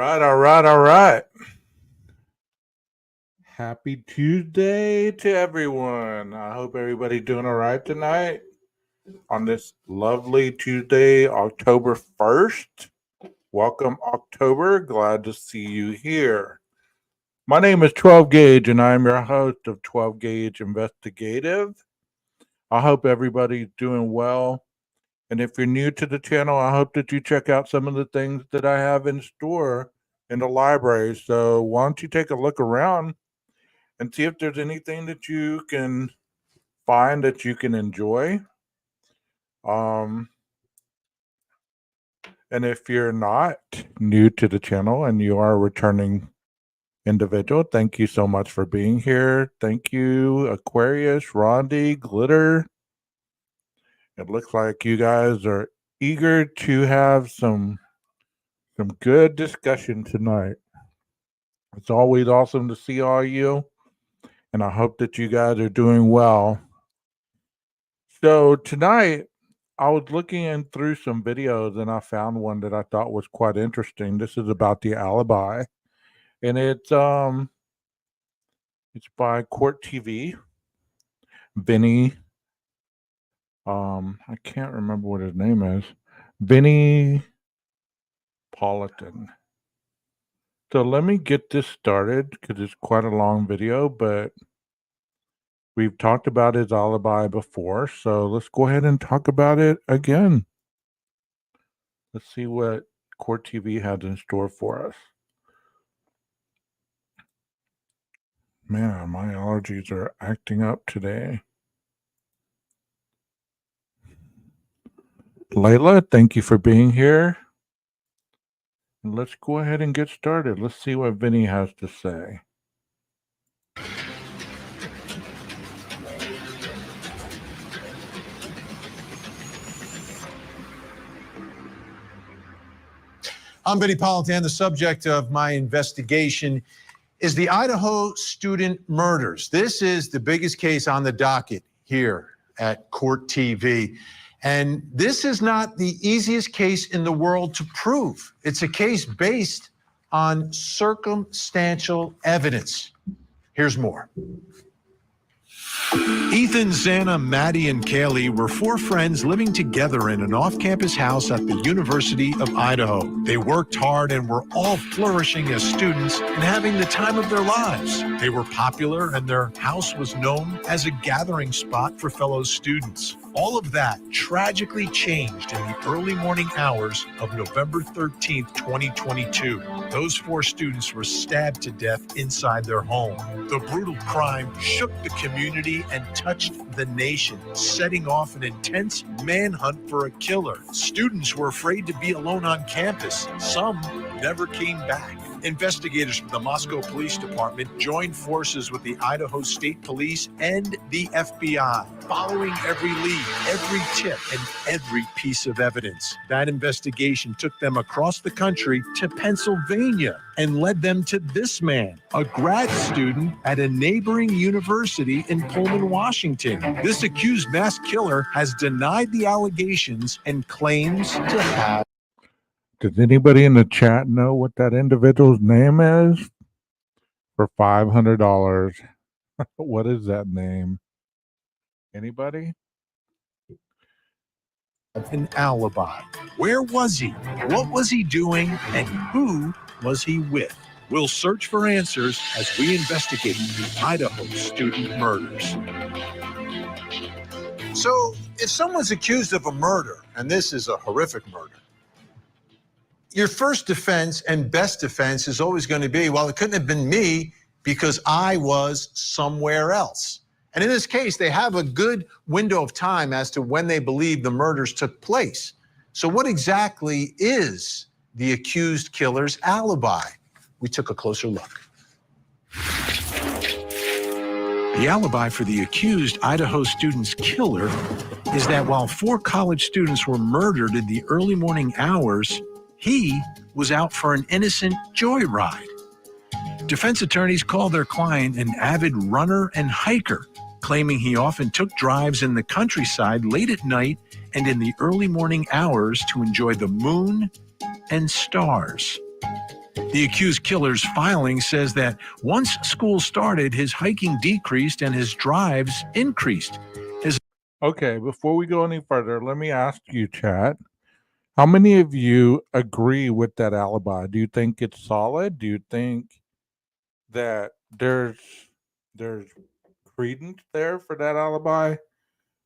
All right. Happy Tuesday to everyone. I hope everybody's doing all right tonight on this lovely Tuesday, October 1st. Welcome, October. Glad to see you here. My name is 12 Gauge, and I'm your host of 12 Gauge Investigative. I hope everybody's doing well. And if you're new to the channel, I hope that you check out some of the things that I have in store in the library. So why don't you take a look around and see if there's anything that you can find that you can enjoy. And if you're not new to the channel and you are a returning individual, thank you so much for being here. Thank you, Aquarius, Rondi, Glitter. It looks like you guys are eager to have some good discussion tonight. It's always awesome to see all you, and I hope that you guys are doing well. So tonight, I was looking through some videos and I found one that I thought was quite interesting. This is about the Alibi, and it's by Court TV. Vinny, I can't remember what his name is. Vinny Politan. So let me get this started because it's quite a long video, but we've talked about his alibi before. So let's go ahead and talk about it again. Let's see what Court TV has in store for us. Man, my allergies are acting up today. Layla, thank you for being here. And let's go ahead and get started. Let's see what Vinny has to say. I'm Vinny Politan. The subject of my investigation is the Idaho student murders. This is the biggest case on the docket here at Court TV. And this is not the easiest case in the world to prove. It's a case based on circumstantial evidence. Here's more. Ethan, Xana, Maddie, and Kaylee were four friends living together in an off-campus house at the University of Idaho. They worked hard and were all flourishing as students and having the time of their lives. They were popular and their house was known as a gathering spot for fellow students. All of that tragically changed in the early morning hours of November 13th, 2022. Those four students were stabbed to death inside their home. The brutal crime shook the community and touched the nation, setting off an intense manhunt for a killer. Students were afraid to be alone on campus. Some never came back. Investigators from the Moscow Police Department joined forces with the Idaho State Police and the FBI, following every lead, every tip, and every piece of evidence. That investigation took them across the country to Pennsylvania and led them to this man, a grad student at a neighboring university in Pullman, Washington. This accused mass killer has denied the allegations and claims to have. Does anybody in the chat know what that individual's name is? For $500. What is that name? Anybody? An alibi. Where was he? What was he doing? And who was he with? We'll search for answers as we investigate the Idaho student murders. So, if someone's accused of a murder, and this is a horrific murder, your first defense and best defense is always going to be, well, it couldn't have been me because I was somewhere else. And in this case, they have a good window of time as to when they believe the murders took place. So what exactly is the accused killer's alibi? We took a closer look. The alibi for the accused Idaho student's killer is that while four college students were murdered in the early morning hours, he was out for an innocent joyride. Defense attorneys called their client an avid runner and hiker, claiming he often took drives in the countryside late at night and in the early morning hours to enjoy the moon and stars. The accused killer's filing says that once school started, his hiking decreased and his drives increased. Okay, before we go any further, let me ask you, chat. How many of you agree with that alibi? Do you think it's solid? Do you think that there's credence there for that alibi?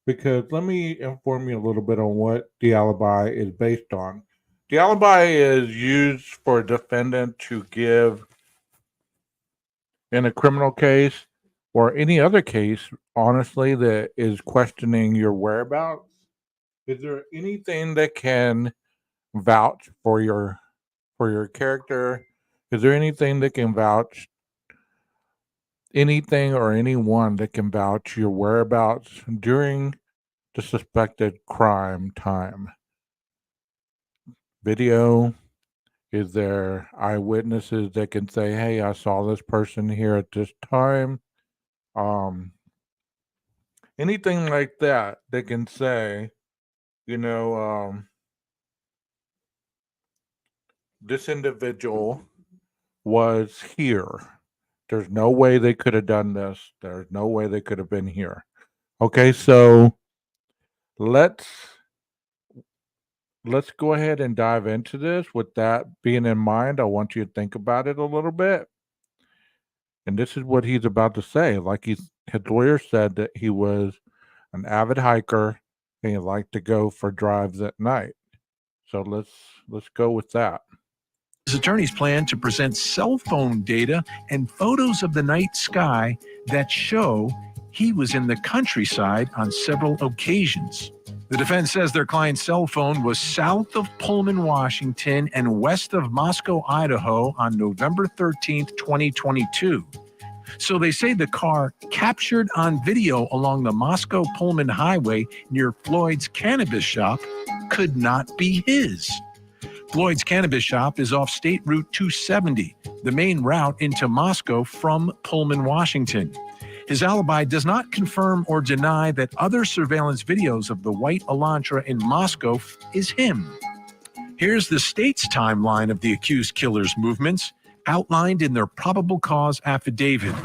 Because let me inform you a little bit on what the alibi is based on. The alibi is used for a defendant to give in a criminal case or any other case, honestly, that is questioning your whereabouts. Is there anything that can vouch for your character? Is there anything that can vouch anything or anyone that can vouch your whereabouts during the suspected crime time? Video? Is there eyewitnesses that can say, "Hey, I saw this person here at this time"? Um, anything like that that can say, you know, this individual was here. There's no way they could have done this. There's no way they could have been here. Okay, so let's let's go ahead and dive into this. With that being in mind, I want you to think about it a little bit. And this is what he's about to say. Like his lawyer said that he was an avid hiker and he liked to go for drives at night. So let's go with that. His attorneys plan to present cell phone data and photos of the night sky that show he was in the countryside on several occasions. The defense says their client's cell phone was south of Pullman, Washington, and west of Moscow, Idaho on November 13th, 2022. So they say the car captured on video along the Moscow-Pullman highway near Floyd's cannabis shop could not be his. Floyd's cannabis shop is off State Route 270, the main route into Moscow from Pullman, Washington. His alibi does not confirm or deny that other surveillance videos of the white Elantra in Moscow is him. Here's the state's timeline of the accused killer's movements, outlined in their probable cause affidavit.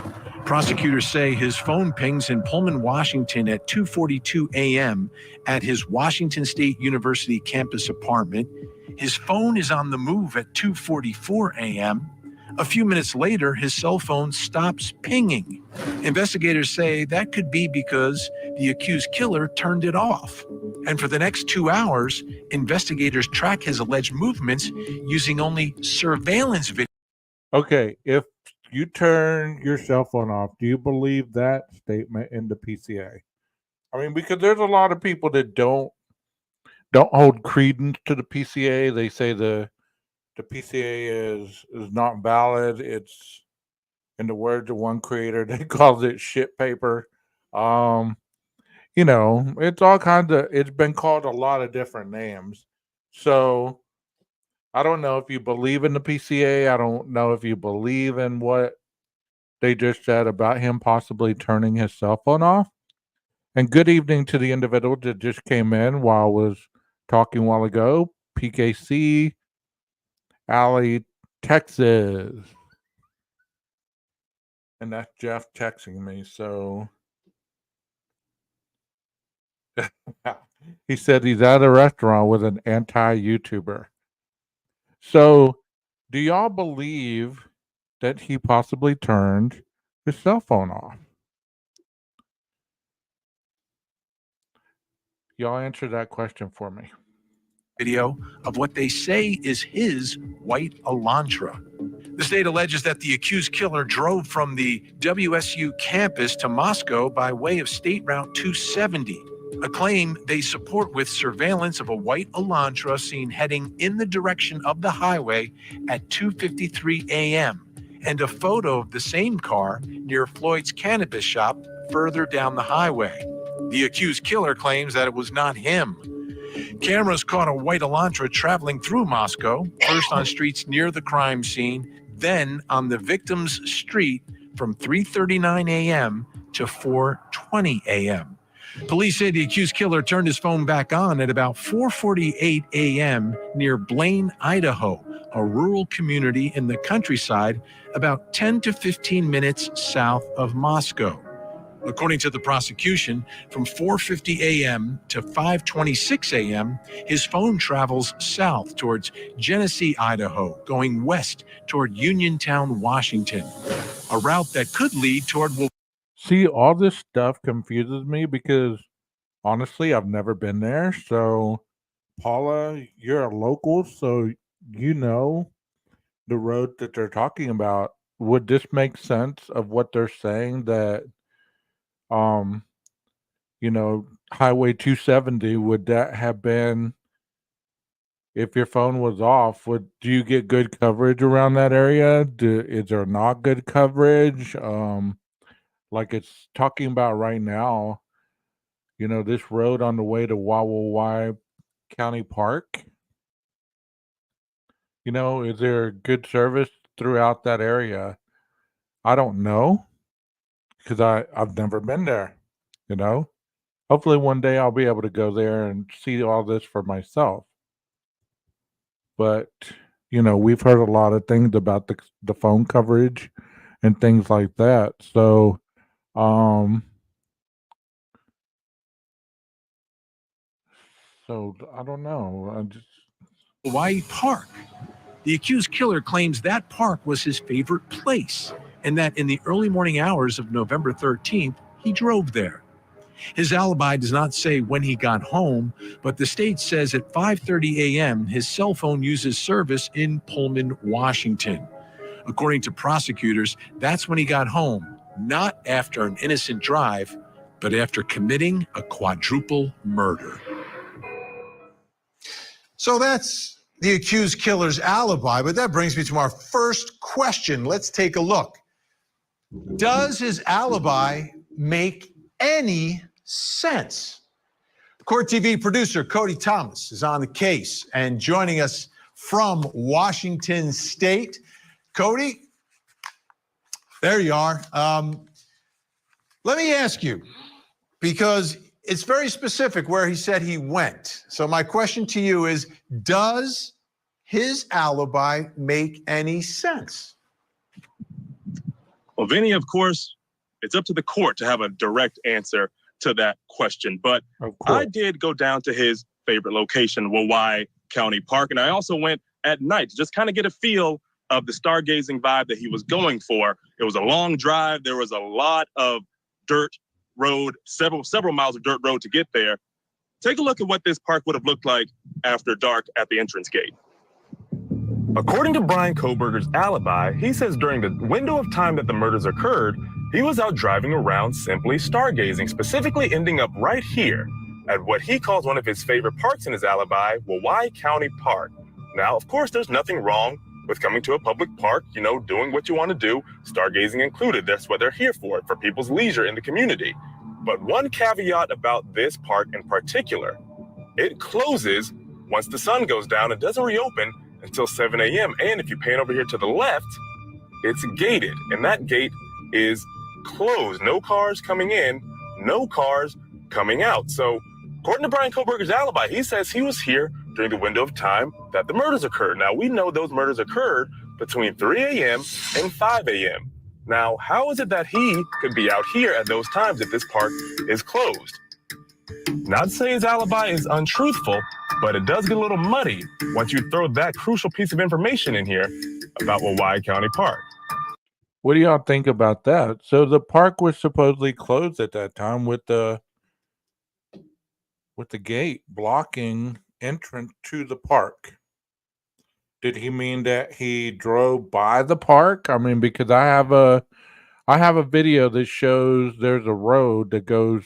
Prosecutors say his phone pings in Pullman, Washington at 2:42 a.m. at his Washington State University campus apartment. His phone is on the move at 2:44 a.m. A few minutes later, his cell phone stops pinging. Investigators say that could be because the accused killer turned it off. And for the next 2 hours, investigators track his alleged movements using only surveillance video. Okay, if you turn your cell phone off, do you believe that statement in the PCA? I mean, because there's a lot of people that don't hold credence to the PCA. They say the PCA is not valid. It's, in the words of one creator, they calls it shit paper. You know, it's all kinds of. It's been called a lot of different names. So I don't know if you believe in the PCA. I don't know if you believe in what they just said about him possibly turning his cell phone off. And good evening to the individual that just came in while I was talking a while ago. PKC, Alley, Texas. And that's Jeff texting me. So he said he's at a restaurant with an anti-YouTuber. So do y'all believe that he possibly turned his cell phone off? Y'all answer that question for me. Video of what they say is his white Elantra. The state alleges that the accused killer drove from the WSU campus to Moscow by way of State Route 270, a claim they support with surveillance of a white Elantra seen heading in the direction of the highway at 2:53 a.m. and a photo of the same car near Floyd's cannabis shop further down the highway. The accused killer claims that it was not him. Cameras caught a white Elantra traveling through Moscow, first on streets near the crime scene, then on the victim's street from 3:39 a.m. to 4:20 a.m. Police say the accused killer turned his phone back on at about 4:48 a.m. near Blaine, Idaho, a rural community in the countryside about 10 to 15 minutes south of Moscow. According to the prosecution, from 4:50 a.m. to 5:26 a.m., his phone travels south towards Genesee, Idaho, going west toward Uniontown, Washington, a route that could lead toward. See, all this stuff confuses me because honestly, I've never been there. So, Paula, you're a local, so you know the road that they're talking about. Would this make sense of what they're saying that um Highway 270, would that have been if your phone was off, do you get good coverage around that area? Is there not good coverage? Like it's talking about right now, this road on the way to Waiwaiwai County Park, is there good service throughout that area? I don't know because I've never been there, you know. Hopefully one day I'll be able to go there and see all this for myself. But we've heard a lot of things about the phone coverage and things like that. So, um, I don't know. I just Hawaii Park. The accused killer claims that park was his favorite place and that in the early morning hours of November 13th, he drove there. His alibi does not say when he got home, but the state says at 5:30 a.m. his cell phone uses service in Pullman, Washington. According to prosecutors, that's when he got home, not after an innocent drive, but after committing a quadruple murder. So that's the accused killer's alibi, but that brings me to our first question. Let's take a look. Does his alibi make any sense? Court TV producer Cody Thomas is on the case and joining us from Washington State. Cody, there you are. Let me ask you, because it's very specific where he said he went. So my question to you is, does his alibi make any sense? Well, Vinny, of course, it's up to the court to have a direct answer to that question. But I did go down to his favorite location, Waiwaiwai County Park. And I also went at night to just kind of get a feel of the stargazing vibe that he was going for. It was a long drive. There was a lot of dirt road, several miles of dirt road to get there. Take a look at what this park would have looked like after dark at the entrance gate. According to Brian Kohberger's alibi, he says during the window of time that the murders occurred, he was out driving around simply stargazing, specifically ending up right here at what he calls one of his favorite parks in his alibi, Waiwaiwai County Park. Now, of course, there's nothing wrong with coming to a public park, doing what you want to do, stargazing included. That's what they're here for people's leisure in the community. But one caveat about this park in particular, it closes once the sun goes down. It doesn't reopen until 7 a.m. And if you pan over here to the left, it's gated. And that gate is closed. No cars coming in, no cars coming out. So according to Brian Kohberger's alibi, he says he was here during the window of time that the murders occurred. Now, we know those murders occurred between 3 a.m. and 5 a.m. Now, how is it that he could be out here at those times if this park is closed? Not to say his alibi is untruthful, but it does get a little muddy once you throw that crucial piece of information in here about Waiwaiwai County Park. What do y'all think about that? So the park was supposedly closed at that time with the gate blocking entrance to the park. Did he mean that he drove by the park? I mean, because I have a video that shows there's a road that goes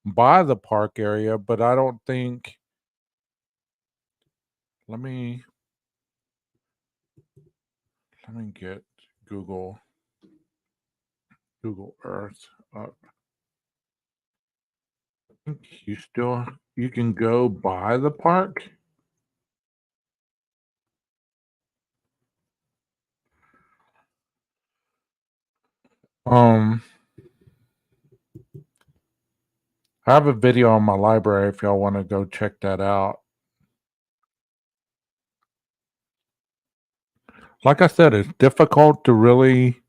by the park area, but I don't think. Let me get Google Earth up. I think you can go by the park. I have a video on my library if y'all want to go check that out. Like I said, it's difficult to really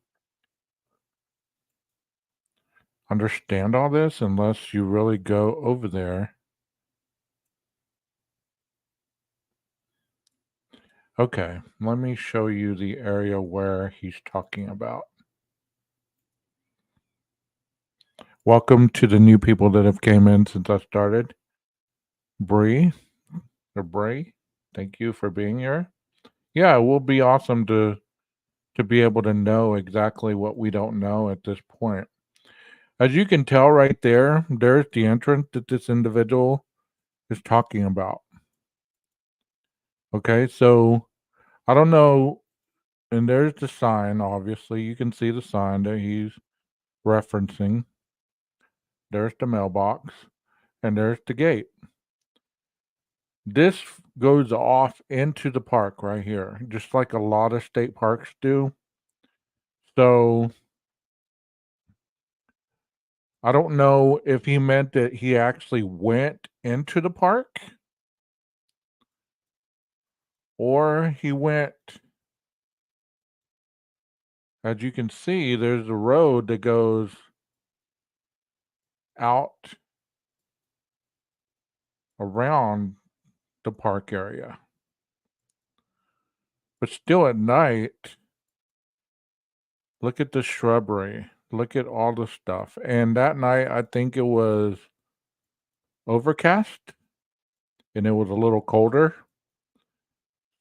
understand all this unless you really go over there. Okay, let me show you the area where he's talking about. Welcome to the new people that have came in since I started. Bree, or Bray, thank you for being here. Yeah, it will be awesome to be able to know exactly what we don't know at this point. As you can tell right there, there's the entrance that this individual is talking about. Okay, so I don't know, and there's the sign, obviously. You can see the sign that he's referencing. There's the mailbox, and there's the gate. This goes off into the park right here, just like a lot of state parks do. So I don't know if he meant that he actually went into the park or he went, as you can see, there's a road that goes out around the park area. But still at night, look at the shrubbery. Look at all the stuff. And that night, I think it was overcast and it was a little colder.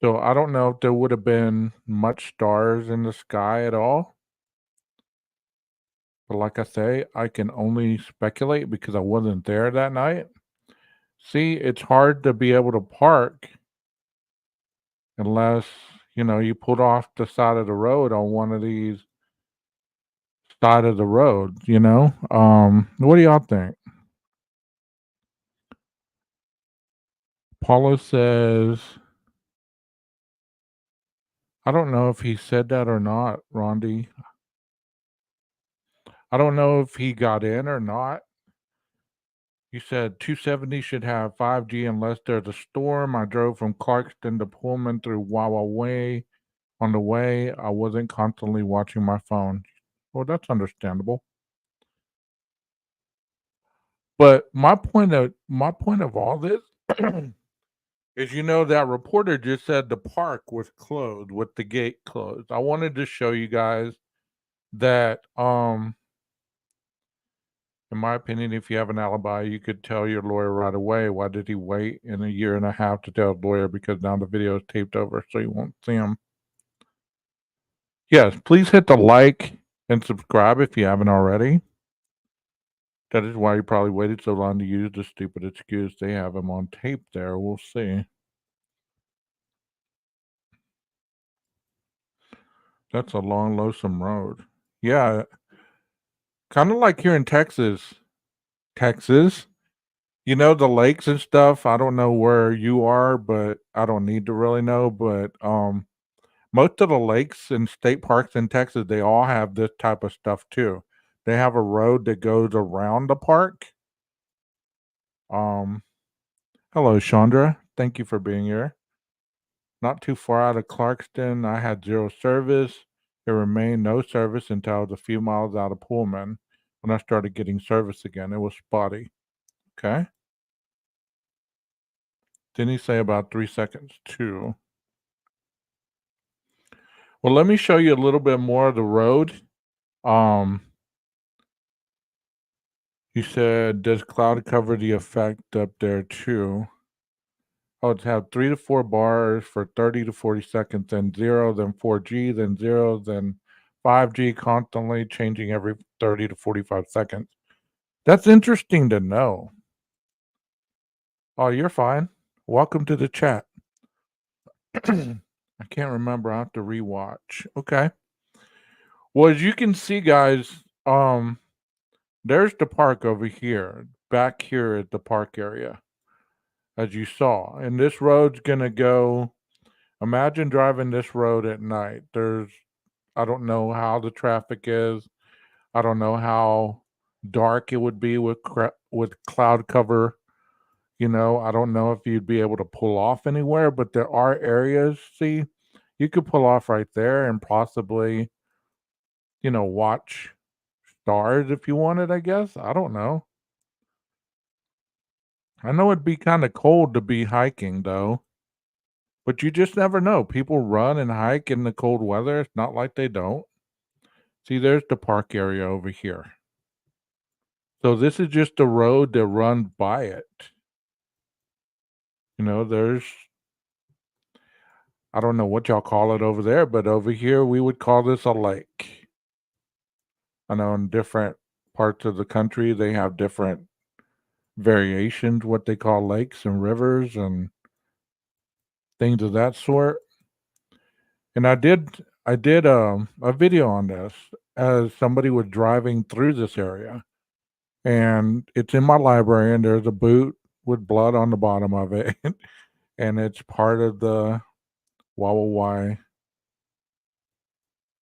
So I don't know if there would have been much stars in the sky at all. But like I say, I can only speculate because I wasn't there that night. See, it's hard to be able to park unless, you put off the side of the road on one of these side of the road. What do y'all think? Paulo says, I don't know if he said that or not, Rondi. I don't know if he got in or not. You said 270 should have 5G unless there's a storm. I drove from Clarkston to Pullman through Waiwaiwai. On the way, I wasn't constantly watching my phone. Well, that's understandable. But my point of all this is, that reporter just said the park was closed with the gate closed. I wanted to show you guys that in my opinion, if you have an alibi, you could tell your lawyer right away. Why did he wait in a year and a half to tell the lawyer? Because now the video is taped over, so you won't see him. Yes, please hit the like and subscribe if you haven't already. That is why you probably waited so long to use the stupid excuse they have him on tape there. We'll see. That's a long, lonesome road. Yeah, kind of like here in Texas. Texas, the lakes and stuff. I don't know where you are, but I don't need to really know. But most of the lakes and state parks in Texas, they all have this type of stuff too. They have a road that goes around the park. Um, Hello, Chandra. Thank you for being here. Not too far out of Clarkston, I had zero service. It remained no service until I was a few miles out of Pullman. When I started getting service again, it was spotty. Okay. Didn't he say about 3 seconds too? Well, let me show you a little bit more of the road. You said, does cloud cover the effect up there too? Oh, it's have 3 to 4 bars for 30 to 40 seconds, then 0, then 4G, then 0, then 5G, constantly changing every 30 to 45 seconds. That's interesting to know. Oh, you're fine. Welcome to the chat. I can't remember. I have to rewatch. Okay. Well, as you can see, guys, there's the park over here. Back here at the park area, as you saw. And this road's gonna go. Imagine driving this road at night. I don't know how the traffic is. I don't know how dark it would be with cloud cover. I don't know if you'd be able to pull off anywhere, but there are areas. See, You could pull off right there and possibly, watch stars if you wanted, I guess. I don't know. I know it'd be kind of cold to be hiking, though. But you just never know. People run and hike in the cold weather. It's not like they don't. See, there's the park area over here. So this is just a road that runs by it. There's, I don't know what y'all call it over there, but over here we would call this a lake. I know in different parts of the country they have different variations, what they call lakes and rivers and things of that sort. And I did a video on this as somebody was driving through this area, and it's in my library, and there's a boot with blood on the bottom of it, and it's part of the Waiwaiwai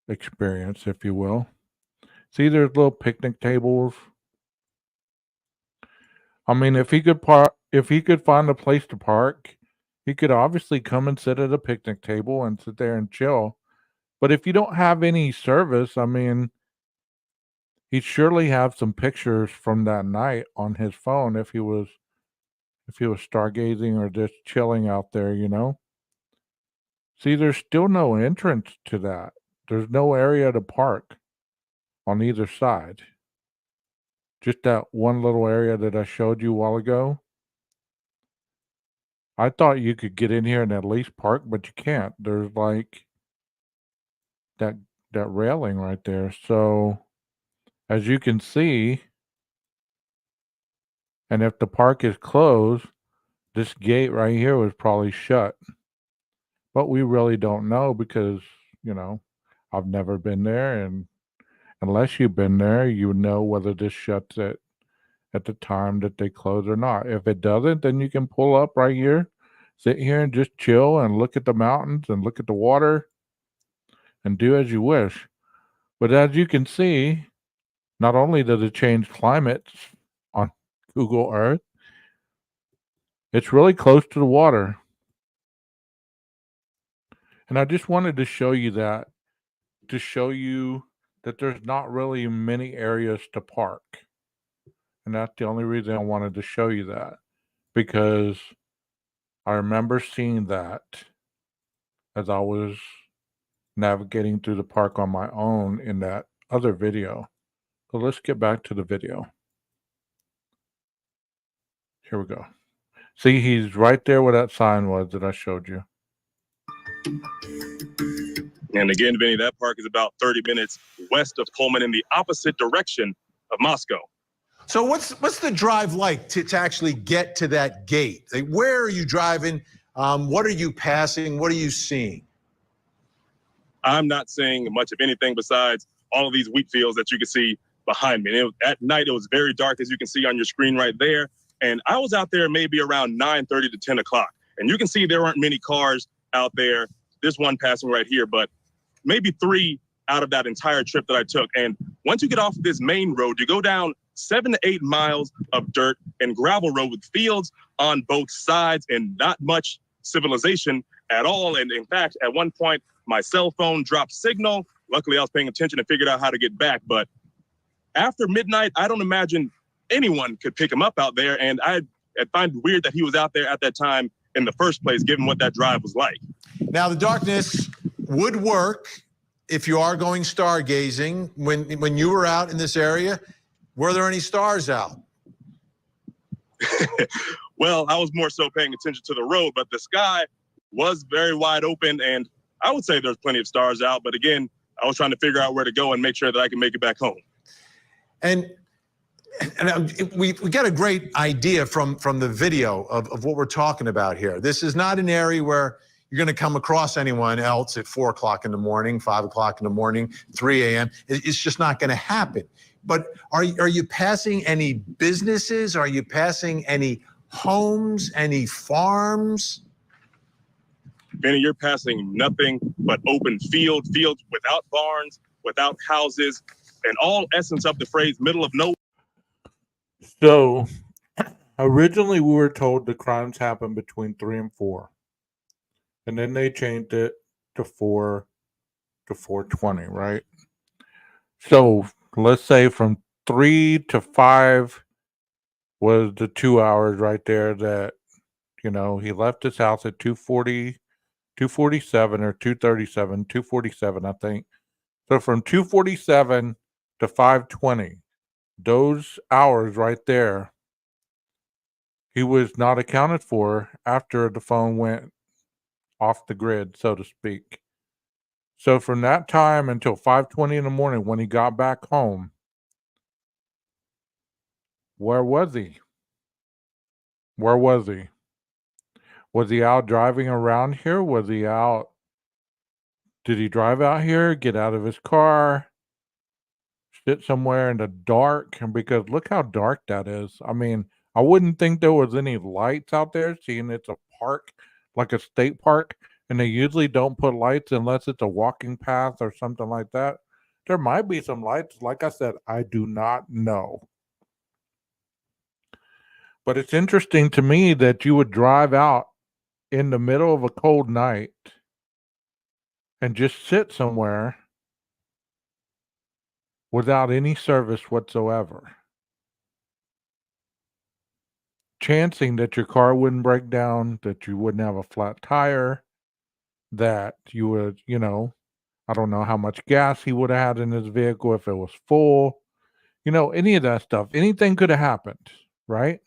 experience, if you will. See, there's little picnic tables. I mean, if he could find a place to park, he could obviously come and sit at a picnic table and sit there and chill. But if you don't have any service, I mean, he'd surely have some pictures from that night on his phone if he was stargazing or just chilling out there. See, there's still no entrance to that. There's no area to park on either side. Just that one little area that I showed you a while ago. I thought you could get in here and at least park, but you can't. There's like that that railing right there. So as you can see, and if the park is closed, this gate right here was probably shut. But we really don't know because, you know, I've never been there, and unless you've been there, you know whether this shuts at the time that they close or not. If it doesn't, then you can pull up right here, sit here and just chill and look at the mountains and look at the water and do as you wish. But as you can see, not only does it change climates on Google Earth, it's really close to the water. And I just wanted to show you that, to show you that there's not really many areas to park. And that's the only reason I wanted to show you that, because I remember seeing that as I was navigating through the park on my own in that other video. So let's get back to the video. Here we go. See, he's right there where that sign was that I showed you. And again, Vinny, that park is about 30 minutes west of Pullman in the opposite direction of Moscow. So what's the drive like to actually get to that gate? Like, where are you driving? What are you passing? What are you seeing? I'm not seeing much of anything besides all of these wheat fields that you can see behind me. And at night, it was very dark, as you can see on your screen right there. And I was out there maybe around 9:30 to 10 o'clock. And you can see there aren't many cars out there. There's one passing right here, but maybe 3 out of that entire trip that I took. And once you get off this main road, you go down 7 to 8 miles of dirt and gravel road with fields on both sides and not much civilization at all. And in fact, at one point, my cell phone dropped signal. Luckily, I was paying attention and figured out how to get back. But after midnight, I don't imagine anyone could pick him up out there. And I find it weird that he was out there at that time in the first place, given what that drive was like. Now, the darkness would work if you are going stargazing. When you were out in this area, were there any stars out? Well, I was more so paying attention to the road, but the sky was very wide open, and I would say there's plenty of stars out. But again, I was trying to figure out where to go and make sure that I can make it back home. And we got a great idea from the video of what we're talking about here. This is not an area where you're going to come across anyone else at 4 o'clock in the morning, 5 o'clock in the morning, 3 a.m. It's just not going to happen. But are you passing any businesses? Are you passing any homes, any farms? Benny, you're passing nothing but open fields without barns, without houses, and all essence of the phrase middle of nowhere. So originally we were told the crimes happened between 3 and 4. And then they changed it to to 4:20, right? So let's say from 3 to 5 was the 2 hours right there that, he left his house at 2:47 or 2:37, 2:47, I think. So from 2:47 to 5:20, those hours right there, he was not accounted for after the phone went off the grid, so to speak. So from that time until 5:20 in the morning when he got back home, where was he? Where was he? Was he out driving around here? Was he out? Did he drive out here, get out of his car, sit somewhere in the dark? And because look how dark that is. I mean, I wouldn't think there was any lights out there, seeing it's a park, like a state park, and they usually don't put lights unless it's a walking path or something like that. There might be some lights. Like I said, I do not know. But it's interesting to me that you would drive out in the middle of a cold night and just sit somewhere without any service whatsoever, chancing that your car wouldn't break down, that you wouldn't have a flat tire, that you would, I don't know how much gas he would have had in his vehicle if it was full, any of that stuff. Anything could have happened, right?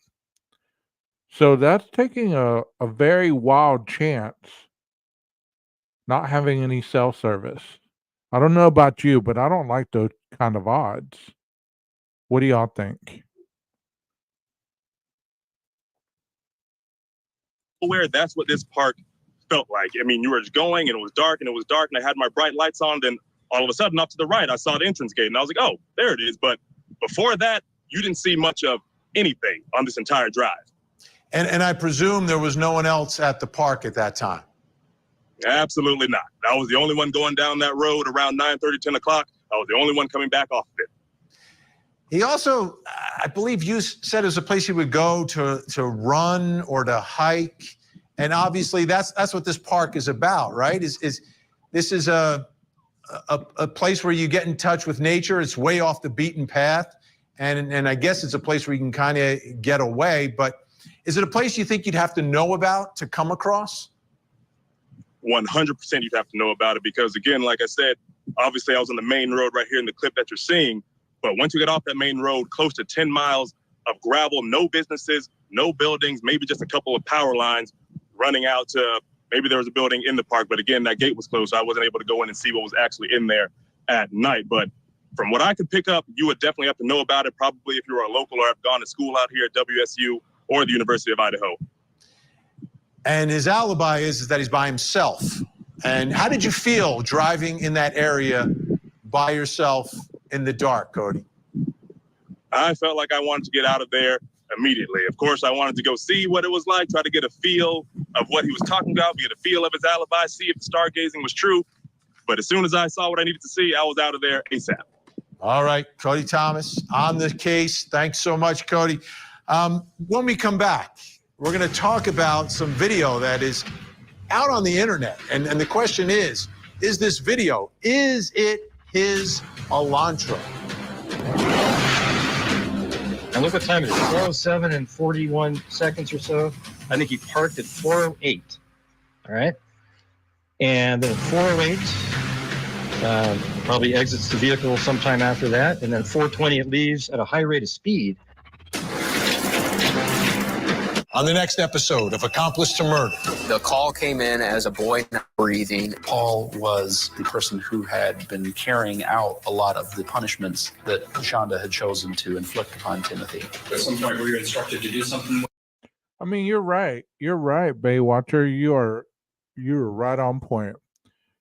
So that's taking a very wild chance not having any cell service. I don't know about you, but I don't like those kind of odds. What do y'all think? Where that's what this park felt like. I mean, you were just going and it was dark and I had my bright lights on. Then all of a sudden, up to the right, I saw the entrance gate and I was like, oh, there it is. But before that, you didn't see much of anything on this entire drive. And I presume there was no one else at the park at that time. Absolutely not. I was the only one going down that road around 9:30, 10 o'clock. I was the only one coming back off of it. He also, I believe you said it was a place he would go to run or to hike. And obviously that's what this park is about, right? This is a place where you get in touch with nature. It's way off the beaten path. And I guess it's a place where you can kind of get away. But is it a place you think you'd have to know about to come across? 100% you'd have to know about it because, again, like I said, obviously I was on the main road right here in the clip that you're seeing. But once you get off that main road, close to 10 miles of gravel, no businesses, no buildings, maybe just a couple of power lines running out to maybe there was a building in the park. But again, that gate was closed, so I wasn't able to go in and see what was actually in there at night. But from what I could pick up, you would definitely have to know about it, probably if you were a local or have gone to school out here at WSU or the University of Idaho. And his alibi is that he's by himself. And how did you feel driving in that area by yourself in the dark, Cody? I felt like I wanted to get out of there immediately. Of course, I wanted to go see what it was like, try to get a feel of what he was talking about, get a feel of his alibi, see if the stargazing was true. But as soon as I saw what I needed to see, I was out of there ASAP. All right, Cody Thomas on the case. Thanks so much, Cody. When we come back, we're going to talk about some video that is out on the internet. And the question is this video, is it his Elantra? And look what time it is, 4:07 and 41 seconds or so. I think he parked at 4:08, all right? And then at 4:08, probably exits the vehicle sometime after that. And then at 4:20, it leaves at a high rate of speed. On the next episode of Accomplice to Murder. The call came in as a boy not breathing. Paul was the person who had been carrying out a lot of the punishments that Shonda had chosen to inflict upon Timothy. At some point were you instructed to do something? I mean, you're right. You're right, Baywatcher. You're right on point.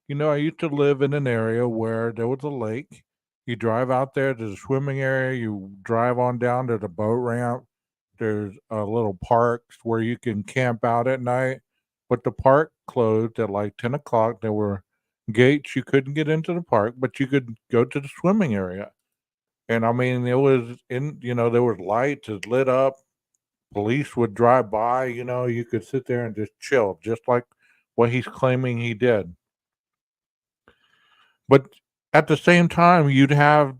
I used to live in an area where there was a lake. You drive out there to the swimming area. You drive on down to the boat ramp. There's little parks where you can camp out at night, but the park closed at like 10 o'clock. There were gates. You couldn't get into the park, but you could go to the swimming area. And I mean, it was there were lights, it lit up. Police would drive by, you could sit there and just chill, just like what he's claiming he did. But at the same time, you'd have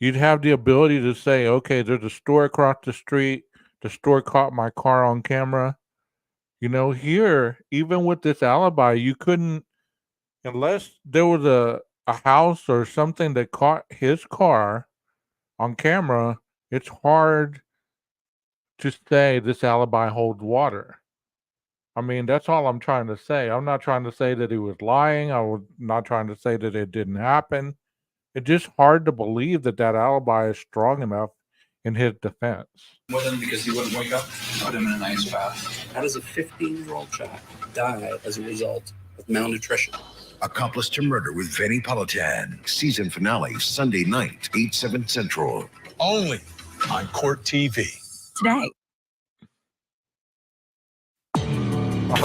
the ability to say, okay, there's a store across the street. The store caught my car on camera. Here, even with this alibi, you couldn't, unless there was a house or something that caught his car on camera, it's hard to say this alibi holds water. I mean, that's all I'm trying to say. I'm not trying to say that he was lying. I was not trying to say that it didn't happen. It's just hard to believe that alibi is strong enough in his defense. More than because he wouldn't wake up, put him in an ice bath. How does a 15-year-old child die as a result of malnutrition? Accomplice to Murder with Vanny Politan. Season finale Sunday night, 8/7 Central. Only on Court TV. Today.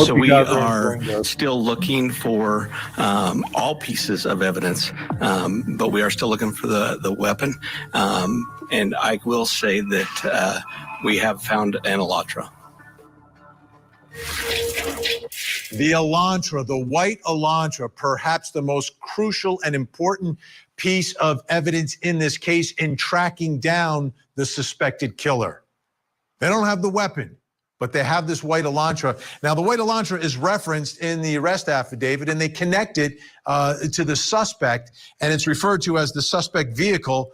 So we are still looking for all pieces of evidence, but we are still looking for the weapon. And I will say that we have found an Elantra. The Elantra, the white Elantra, perhaps the most crucial and important piece of evidence in this case in tracking down the suspected killer. They don't have the weapon, but they have this white Elantra. Now, the white Elantra is referenced in the arrest affidavit, and they connect it to the suspect, and it's referred to as the suspect vehicle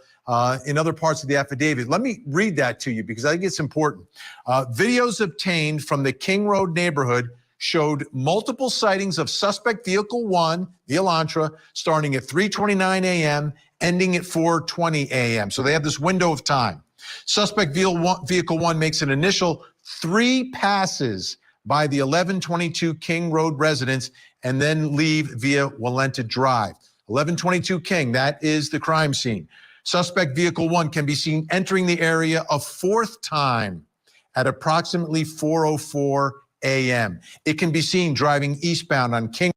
in other parts of the affidavit. Let me read that to you because I think it's important. Videos obtained from the King Road neighborhood showed multiple sightings of suspect vehicle 1, the Elantra, starting at 3:29 a.m., ending at 4:20 a.m. So they have this window of time. Suspect vehicle 1 makes an initial 3 passes by the 1122 King Road residence and then leave via Walenta Drive. 1122 King, that is the crime scene. Suspect vehicle 1 can be seen entering the area a 4th time at approximately 4:04 a.m. It can be seen driving eastbound on King.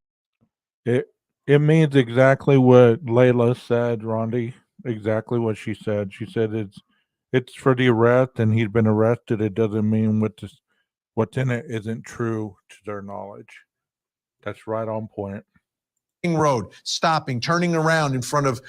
It means exactly what Layla said, Rondi. Exactly what she said. She said it's for the arrest, and he'd been arrested. It doesn't mean what's in it isn't true to their knowledge. That's right on point. King Road, stopping, turning around in front of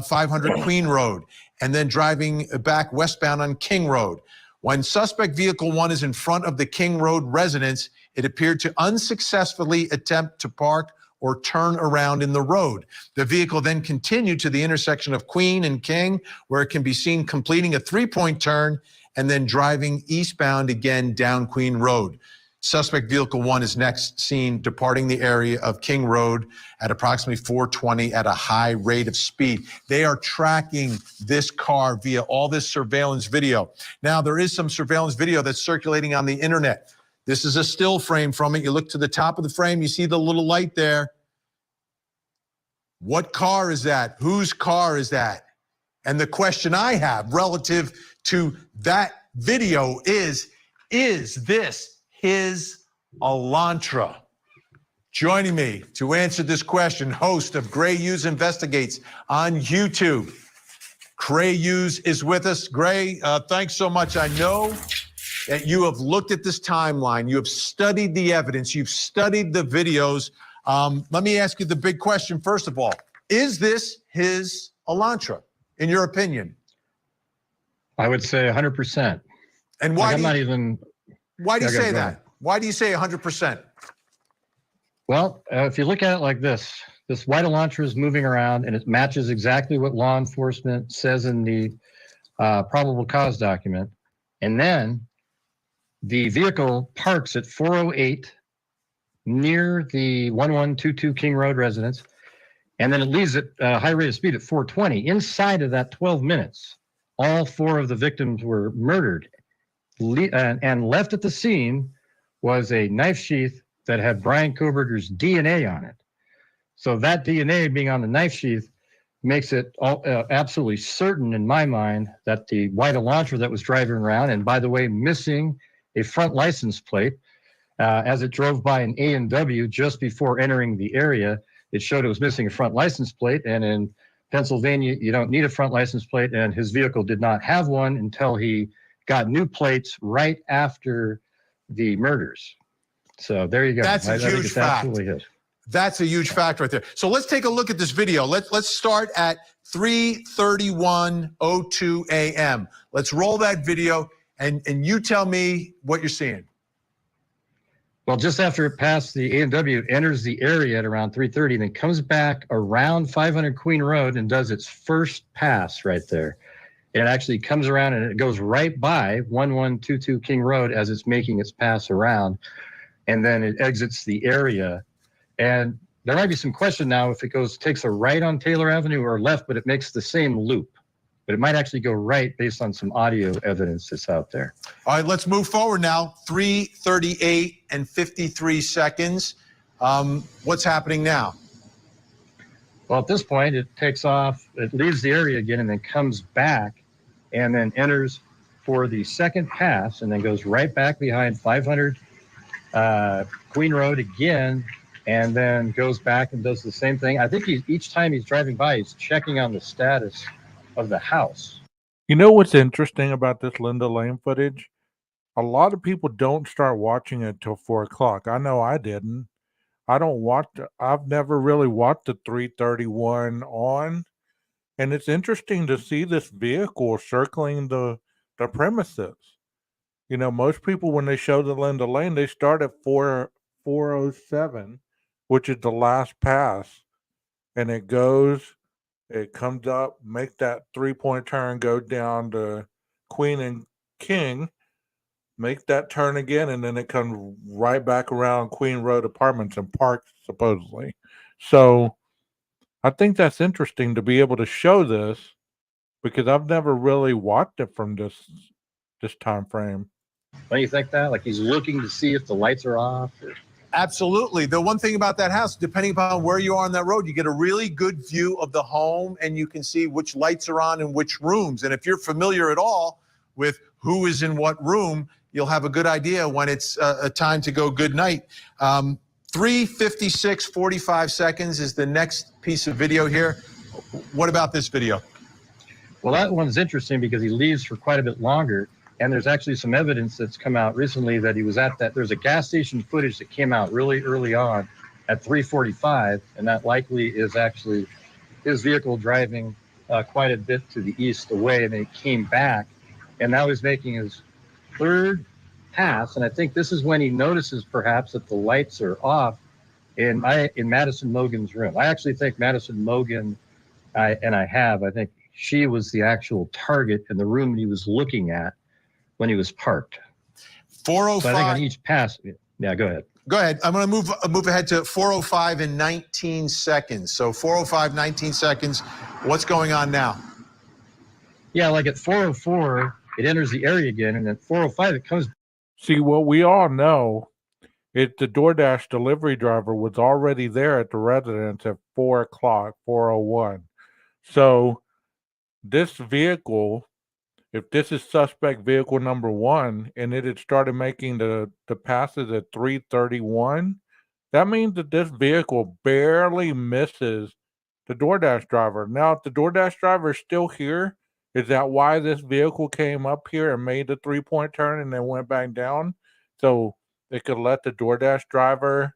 500 Queen Road, and then driving back westbound on King Road. When suspect vehicle 1 is in front of the King Road residence, it appeared to unsuccessfully attempt to park or turn around in the road. The vehicle then continued to the intersection of Queen and King, where it can be seen completing a 3-point turn and then driving eastbound again down Queen Road. Suspect vehicle 1 is next seen departing the area of King Road at approximately 4:20 at a high rate of speed. They are tracking this car via all this surveillance video. Now, there is some surveillance video that's circulating on the internet. This is a still frame from it. You look to the top of the frame, you see the little light there. What car is that? Whose car is that? And the question I have relative to that video is this his Elantra? Joining me to answer this question, host of Gray Hughes Investigates on YouTube. Gray Hughes is with us. Gray, thanks so much. I know that you have looked at this timeline. You have studied the evidence. You've studied the videos. Let me ask you the big question first of all. Is this his Elantra, in your opinion? I would say 100%. And why? Why do you say that? Why do you say 100%? Well, if you look at it like this white Elantra is moving around and it matches exactly what law enforcement says in the probable cause document. And then the vehicle parks at 4:08 near the 1122 King Road residence. And then it leaves at a high rate of speed at 4:20. Inside of that 12 minutes, all 4 of the victims were murdered. And left at the scene was a knife sheath that had Brian Koberger's DNA on it. So that DNA being on the knife sheath makes it absolutely certain in my mind that the white Elantra that was driving around, and by the way, missing a front license plate, as it drove by an A&W just before entering the area, it showed it was missing a front license plate. And in Pennsylvania, you don't need a front license plate, and his vehicle did not have one until he got new plates right after the murders. So there you go. That's a huge fact. That's a huge fact right there. So let's take a look at this video. Let's start at 3:31:02 a.m. Let's roll that video, and you tell me what you're seeing. Well, just after it passed the A&W, it enters the area at around 3:30, and then comes back around 500 Queen Road and does its first pass right there. It actually comes around and it goes right by 1122 King Road as it's making its pass around, and then it exits the area. And there might be some question now if it takes a right on Taylor Avenue or left, but it makes the same loop. But it might actually go right based on some audio evidence that's out there. All right, let's move forward now. 3:38 and 53 seconds. What's happening now? Well, at this point, it takes off, it leaves the area again, and then comes back and then enters for the second pass, and then goes right back behind 500 Queen Road again, and then goes back and does the same thing. I think each time he's driving by, he's checking on the status of the house. You know what's interesting about this Linda Lane footage? A lot of people don't start watching it till 4 o'clock. I know I didn't. I've never really watched the 3:31 on. And it's interesting to see this vehicle circling the premises. You know, most people, when they show the Linda Lane, they start at 407, which is the last pass. And it comes up, make that 3-point turn, go down to Queen and King, make that turn again, and then it comes right back around Queen Road Apartments and parks, supposedly. So I think that's interesting to be able to show this, because I've never really watched it from this time frame. Don't you think that? Like he's looking to see if the lights are off? Absolutely. The one thing about that house, depending upon where you are on that road, you get a really good view of the home, and you can see which lights are on in which rooms. And if you're familiar at all with who is in what room, you'll have a good idea when it's a time to go good night. 3:56, 45 seconds is the next piece of video here. What about this video? Well, that one's interesting because he leaves for quite a bit longer. And there's actually some evidence that's come out recently that he was at that. There's a gas station footage that came out really early on at 3:45, and that likely is actually his vehicle driving quite a bit to the east away, and then he came back, and now he's making his third pass. And I think this is when he notices perhaps that the lights are off in Madison Mogan's room. I actually think Madison Mogan, I think she was the actual target in the room he was looking at when he was parked. 405. So I think on each pass, yeah, go ahead. Go ahead. I'm going to move ahead to 405 and 19 seconds. So 405, 19 seconds. What's going on now? Yeah, like at 404, it enters the area again, and at 405, it comes. See, what we all know is the DoorDash delivery driver was already there at the residence at 4 o'clock, 4:01. So this vehicle, if this is suspect vehicle number 1, and it had started making the passes at 3:31, that means that this vehicle barely misses the DoorDash driver. Now, if the DoorDash driver is still here, is that why this vehicle came up here and made the 3-point turn and then went back down? So it could let the DoorDash driver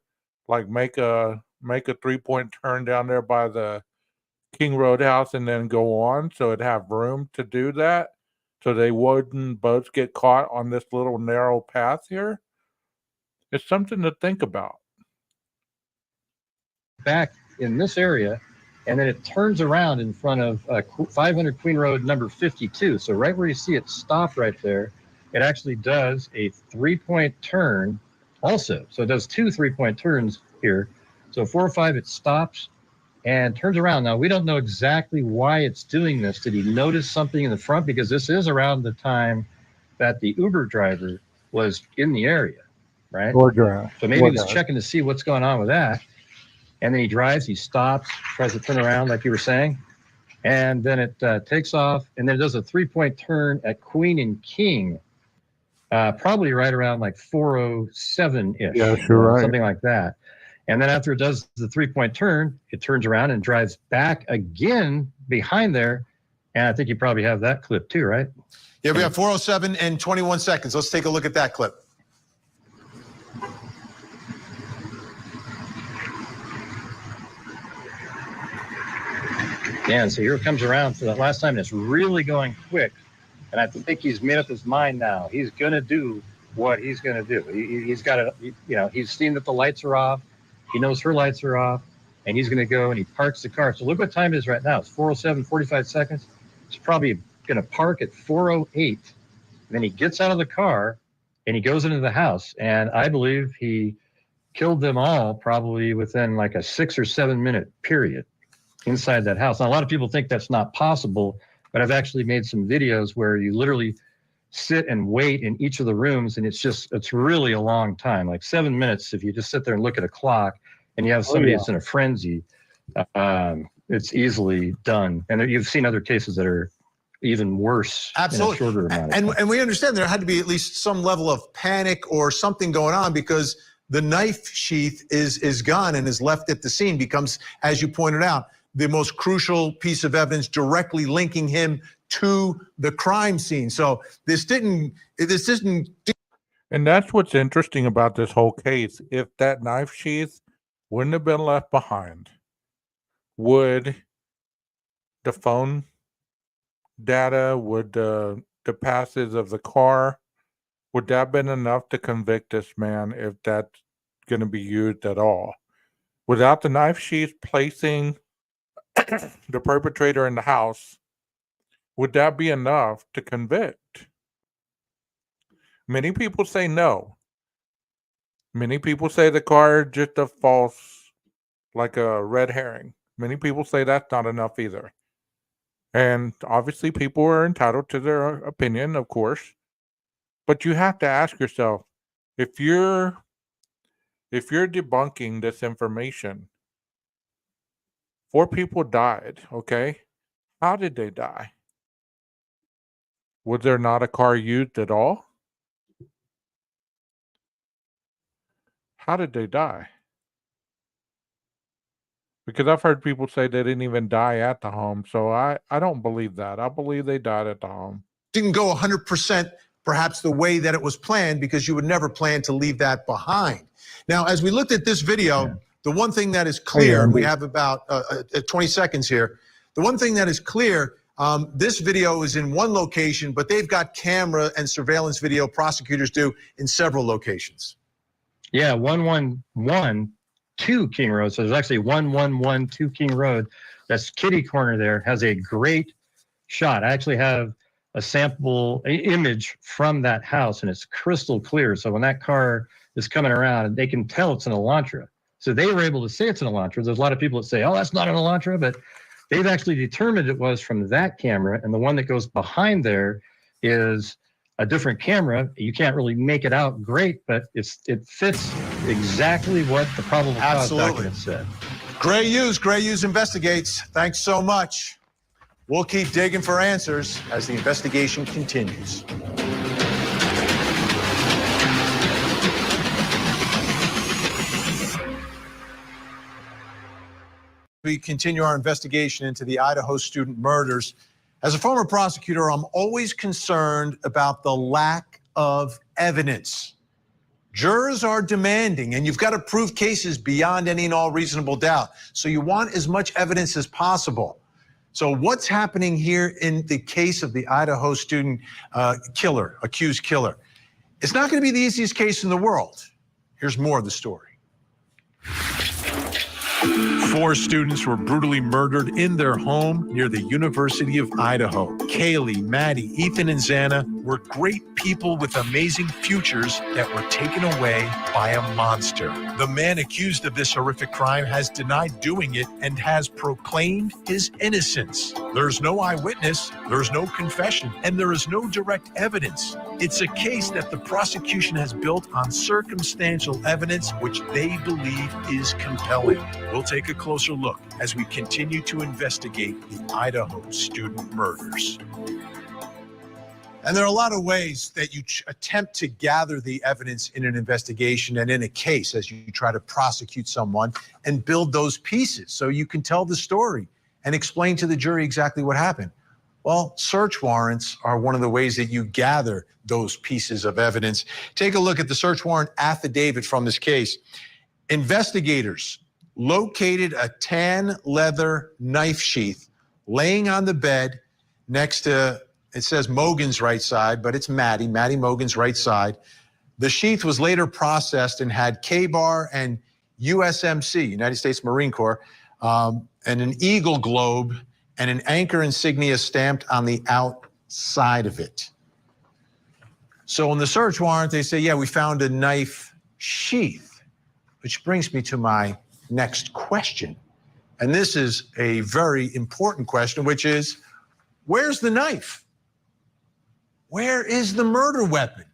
like make a 3-point turn down there by the King Road house and then go on, so it'd have room to do that, so they wouldn't both get caught on this little narrow path here. It's something to think about. Back in this area, and then it turns around in front of 500 Queen Road number 52. So right where you see it stop right there, it actually does a 3-point turn also. So it does 2 3-point turns here. So 405, it stops and turns around. Now, we don't know exactly why it's doing this. Did he notice something in the front? Because this is around the time that the Uber driver was in the area, right? So maybe he was checking to see what's going on with that. And then he drives, he stops, tries to turn around like you were saying. And then it takes off, and then it does a 3-point turn at Queen and King, probably right around like 407-ish. Yeah, sure, right. Something like that. And then after it does the 3-point turn, it turns around and drives back again behind there. And I think you probably have that clip too, right? Yeah, we have 407 and 21 seconds. Let's take a look at that clip. And so here it comes around for that last time, and it's really going quick. And I think he's made up his mind now. He's going to do what he's going to do. He's got to, he's seen that the lights are off. He knows her lights are off, and he's going to go and he parks the car. So look what time it is right now. It's 4:07, 45 seconds. He's probably going to park at 4:08. Then he gets out of the car and he goes into the house. And I believe he killed them all probably within like a 6 or 7 minute period inside that house. Now, a lot of people think that's not possible, but I've actually made some videos where you literally sit and wait in each of the rooms, and it's really a long time, like 7 minutes. If you just sit there and look at a clock and you have somebody that's in a frenzy, it's easily done. And you've seen other cases that are even worse. Absolutely. In a shorter amount of time. And we understand there had to be at least some level of panic or something going on, because the knife sheath is gone and is left at the scene, becomes, as you pointed out, the most crucial piece of evidence directly linking him to the crime scene. So this didn't. And that's what's interesting about this whole case. If that knife sheath wouldn't have been left behind, would the phone data, would the passes of the car, would that have been enough to convict this man if that's going to be used at all? Without the knife sheath placing the perpetrator in the house, would that be enough to convict? Many people say no. Many people say the car just a false, like a red herring. Many people say that's not enough either. And obviously people are entitled to their opinion, of course. But you have to ask yourself, if you're debunking this information, 4 people died, okay? How did they die? Was there not a car used at all? How did they die? Because I've heard people say they didn't even die at the home, so I don't believe that. I believe they died at the home. Didn't go 100% perhaps the way that it was planned, because you would never plan to leave that behind. Now, as we looked at this video, the one thing that is clear, we have about 20 seconds here. The one thing that is clear, this video is in one location, but they've got camera and surveillance video, prosecutors do, in several locations. Yeah, 112 King Road. So there's actually 1112 King Road. That's kitty corner there, has a great shot. I actually have a sample image from that house, and it's crystal clear. So when that car is coming around, they can tell it's an Elantra. So they were able to say it's an Elantra. There's a lot of people that say, oh, that's not an Elantra, but they've actually determined it was from that camera, and the one that goes behind there is a different camera. You can't really make it out great, but it fits exactly what the probable cause document said. Gray Hughes investigates. Thanks so much. We'll keep digging for answers as the investigation continues. We continue our investigation into the Idaho student murders. As a former prosecutor, I'm always concerned about the lack of evidence. Jurors are demanding, and you've got to prove cases beyond any and all reasonable doubt. So you want as much evidence as possible. So what's happening here in the case of the Idaho student accused killer? It's not going to be the easiest case in the world. Here's more of the story. 4 students were brutally murdered in their home near the University of Idaho. Kaylee, Maddie, Ethan, and Xana were great people with amazing futures that were taken away by a monster. The man accused of this horrific crime has denied doing it and has proclaimed his innocence. There's no eyewitness, there's no confession, and there is no direct evidence. It's a case that the prosecution has built on circumstantial evidence, which they believe is compelling. We'll take a closer look as we continue to investigate the Idaho student murders. And there are a lot of ways that you attempt to gather the evidence in an investigation and in a case as you try to prosecute someone and build those pieces so you can tell the story and explain to the jury exactly what happened. Well, search warrants are one of the ways that you gather those pieces of evidence. Take a look at the search warrant affidavit from this case. Investigators located a tan leather knife sheath laying on the bed next to, it says Mogan's right side, but it's Maddie Mogan's right side. The sheath was later processed and had K-bar and USMC, United States Marine Corps, and an eagle globe and an anchor insignia stamped on the outside of it. So in the search warrant, they say, yeah, we found a knife sheath, which brings me to my next question. And this is a very important question, which is, where's the knife? Where is the murder weapon?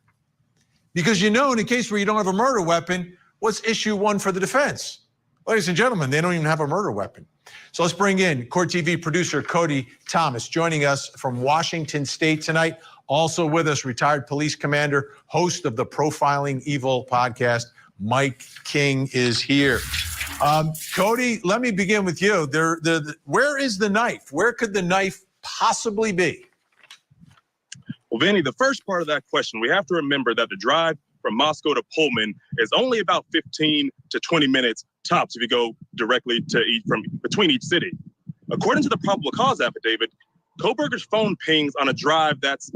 Because in a case where you don't have a murder weapon, what's issue one for the defense? Ladies and gentlemen, they don't even have a murder weapon. So let's bring in Court TV producer Cody Thomas, joining us from Washington State tonight. Also with us, retired police commander, host of the Profiling Evil podcast, Mike King is here. Cody, let me begin with you. Where is the knife? Where could the knife possibly be? Well, Vinny, the first part of that question, we have to remember that the drive from Moscow to Pullman is only about 15 to 20 minutes tops if you go directly to between each city. According to the probable cause affidavit, Kohberger's phone pings on a drive that's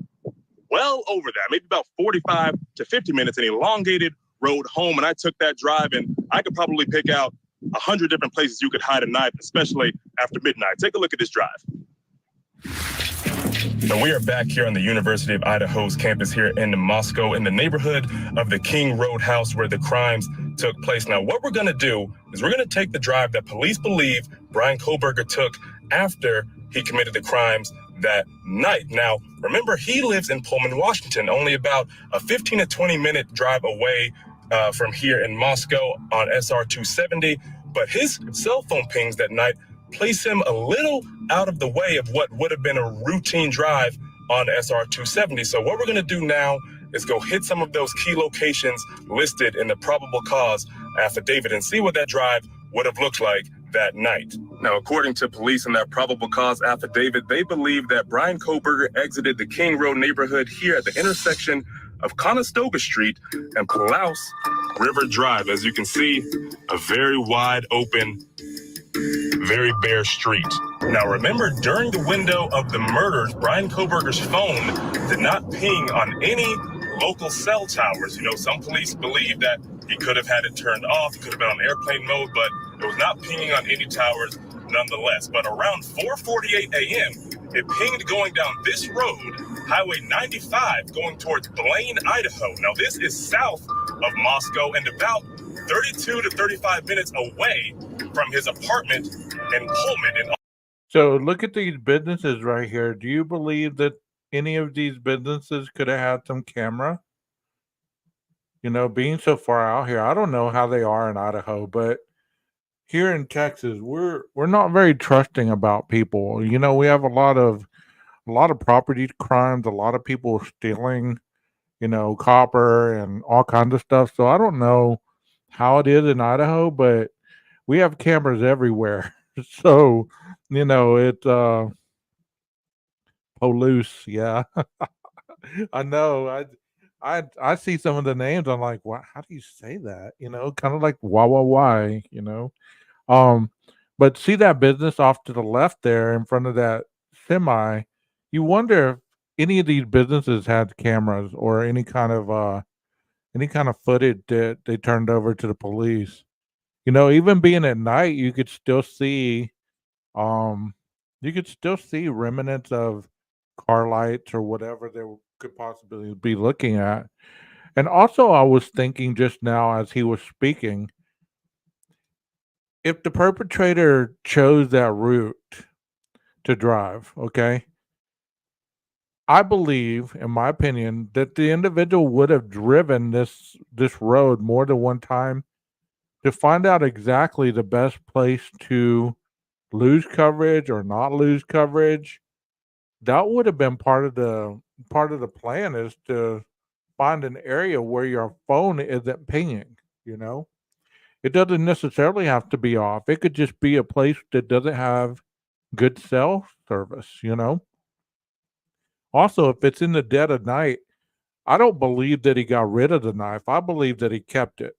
well over that, maybe about 45 to 50 minutes, an elongated road home. And I took that drive, and I could probably pick out 100 different places you could hide a knife, especially after midnight. Take a look at this drive. So we are back here on the University of Idaho's campus here in Moscow, in the neighborhood of the King Road house where the crimes took place. Now, what we're going to do is we're going to take the drive that police believe Brian Kohberger took after he committed the crimes that night. Now, remember, he lives in Pullman, Washington, only about a 15 to 20 minute drive away from here in Moscow on SR 270. But his cell phone pings that night place him a little out of the way of what would have been a routine drive on SR 270. So what we're going to do now is go hit some of those key locations listed in the probable cause affidavit and see what that drive would have looked like that night. Now, according to police in that probable cause affidavit, they believe that Brian Kohberger exited the King Road neighborhood here at the intersection of Conestoga Street and Palouse River Drive. As you can see, a very wide open, very bare street. Now, remember, during the window of the murders, Brian Kohberger's phone did not ping on any local cell towers. Some police believe that he could have had it turned off, he could have been on airplane mode, but it was not pinging on any towers nonetheless. But around 4:48 a.m., it pinged going down this road, Highway 95, going towards Blaine, Idaho. Now, this is south of Moscow and about 32 to 35 minutes away from his apartment in Pullman. So look at these businesses right here. Do you believe that any of these businesses could have had some camera? Being so far out here, I don't know how they are in Idaho, but here in Texas, we're not very trusting about people. We have a lot of property crimes, a lot of people stealing, copper and all kinds of stuff. So I don't know how it is in Idaho, but we have cameras everywhere. So, it's police, yeah. I know. I see some of the names. I'm like, what? How do you say that? Kind of like Waiwaiwai, But see that business off to the left there in front of that semi. You wonder if any of these businesses had cameras or any kind of footage that they turned over to the police. Even being at night, you could still see remnants of car lights or whatever they could possibly be looking at. And also, I was thinking just now as he was speaking, if the perpetrator chose that route to drive, okay, I believe, in my opinion, that the individual would have driven this road more than one time to find out exactly the best place to lose coverage or not lose coverage. That would have been part of the plan, is to find an area where your phone isn't pinging. It doesn't necessarily have to be off. It could just be a place that doesn't have good cell service. Also, if it's in the dead of night, I don't believe that he got rid of the knife. I believe that he kept it.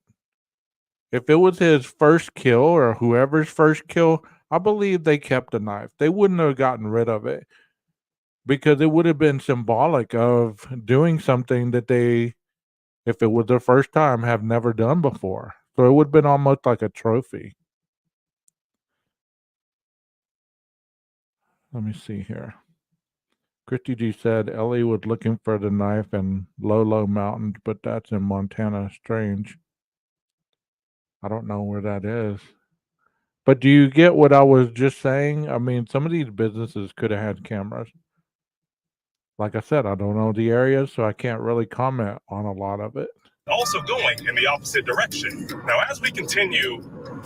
If it was his first kill or whoever's first kill, I believe they kept the knife. They wouldn't have gotten rid of it because it would have been symbolic of doing something that they, if it was their first time, have never done before. So it would have been almost like a trophy. Let me see here. Christy G said Ellie was looking for the knife in Lolo Mountains, but that's in Montana. Strange. I don't know where that is. But do you get what I was just saying? I mean, some of these businesses could have had cameras. Like I said, I don't know the area, so I can't really comment on a lot of it. Also going in the opposite direction. Now, as we continue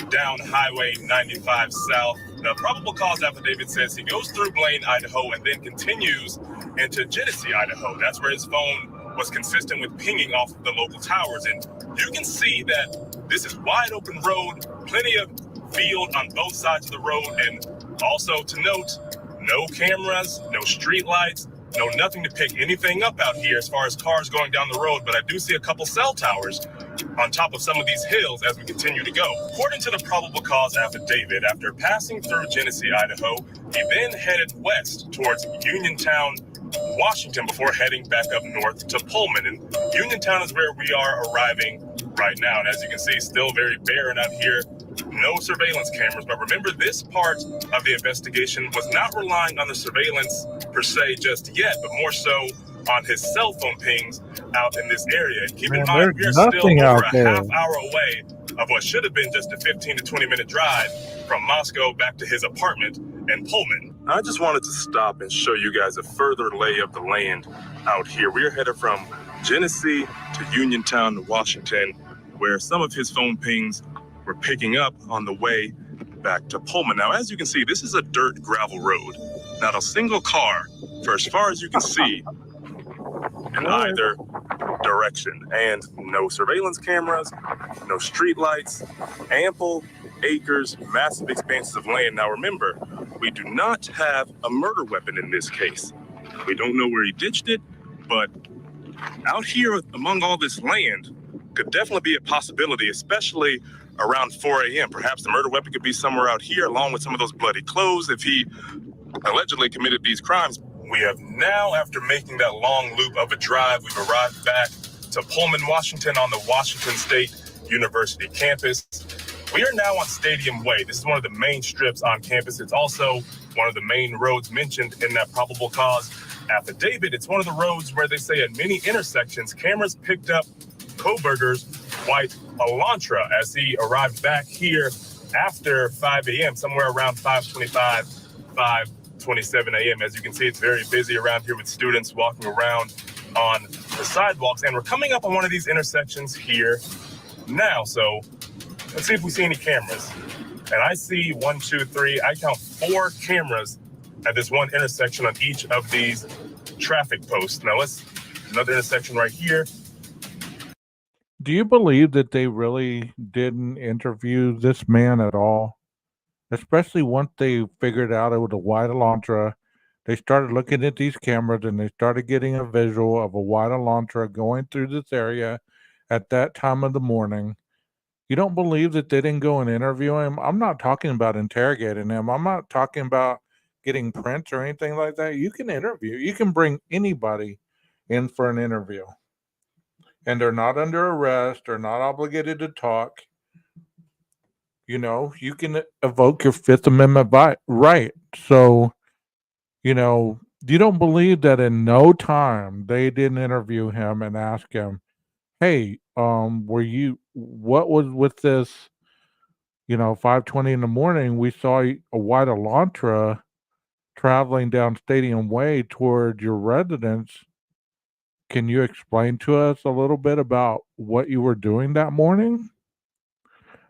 down Highway 95 South, the probable cause affidavit says he goes through Blaine, Idaho, and then continues into Genesee, Idaho. That's where his phone was consistent with pinging off of the local towers. And you can see that this is wide open road, plenty of field on both sides of the road. And also to note, no cameras, no street lights, no, nothing to pick anything up out here as far as cars going down the road, but I do see a couple cell towers on top of some of these hills as we continue to go. According to the probable cause affidavit, after passing through Genesee, Idaho, he then headed west towards Uniontown, Washington, before heading back up north to Pullman. And Uniontown is where we are arriving right now. And as you can see, still very barren out here. No surveillance cameras, but remember, this part of the investigation was not relying on the surveillance per se just yet, but more so on his cell phone pings out in this area. And keep in mind, we are still over a half hour away of what should have been just a 15 to 20 minute drive from Moscow back to his apartment in Pullman. I just wanted to stop and show you guys a further lay of the land out here. We are headed from Genesee to Uniontown, Washington, where some of his phone pings were picking up on the way back to Pullman. Now, as you can see, this is a dirt gravel road. Not a single car, for as far as you can see, in either direction. And no surveillance cameras, no street lights, ample acres, massive expanses of land. Now, remember, we do not have a murder weapon in this case. We don't know where he ditched it, but out here among all this land could definitely be a possibility, especially around 4 a.m. Perhaps the murder weapon could be somewhere out here, along with some of those bloody clothes if he allegedly committed these crimes. We have now, after making that long loop of a drive, we've arrived back to Pullman, Washington on the Washington State University campus. We are now on Stadium Way. This is one of the main strips on campus. It's also one of the main roads mentioned in that probable cause affidavit. It's one of the roads where they say at many intersections, cameras picked up Koberger's white Elantra as he arrived back here after 5 a.m., somewhere around 5:25, 5:27 a.m. As you can see, it's very busy around here with students walking around on the sidewalks. And we're coming up on one of these intersections here now. So let's see if we see any cameras. And I see 1, 2, 3, I count 4 cameras at this one intersection on each of these traffic posts. Now another intersection right here. Do you believe that they really didn't interview this man at all? Especially once they figured out it was a white Elantra, they started looking at these cameras and they started getting a visual of a white Elantra going through this area at that time of the morning. You don't believe that they didn't go and interview him? I'm not talking about interrogating him. I'm not talking about getting prints or anything like that. You can interview. You can bring anybody in for an interview. And they're not under arrest. They're not obligated to talk. You know, you can evoke your Fifth Amendment right. So, you know, you don't believe that in no time they didn't interview him and ask him, hey, what was with this, 5:20 in the morning, we saw a white Elantra traveling down Stadium Way toward your residence. Can you explain to us a little bit about what you were doing that morning?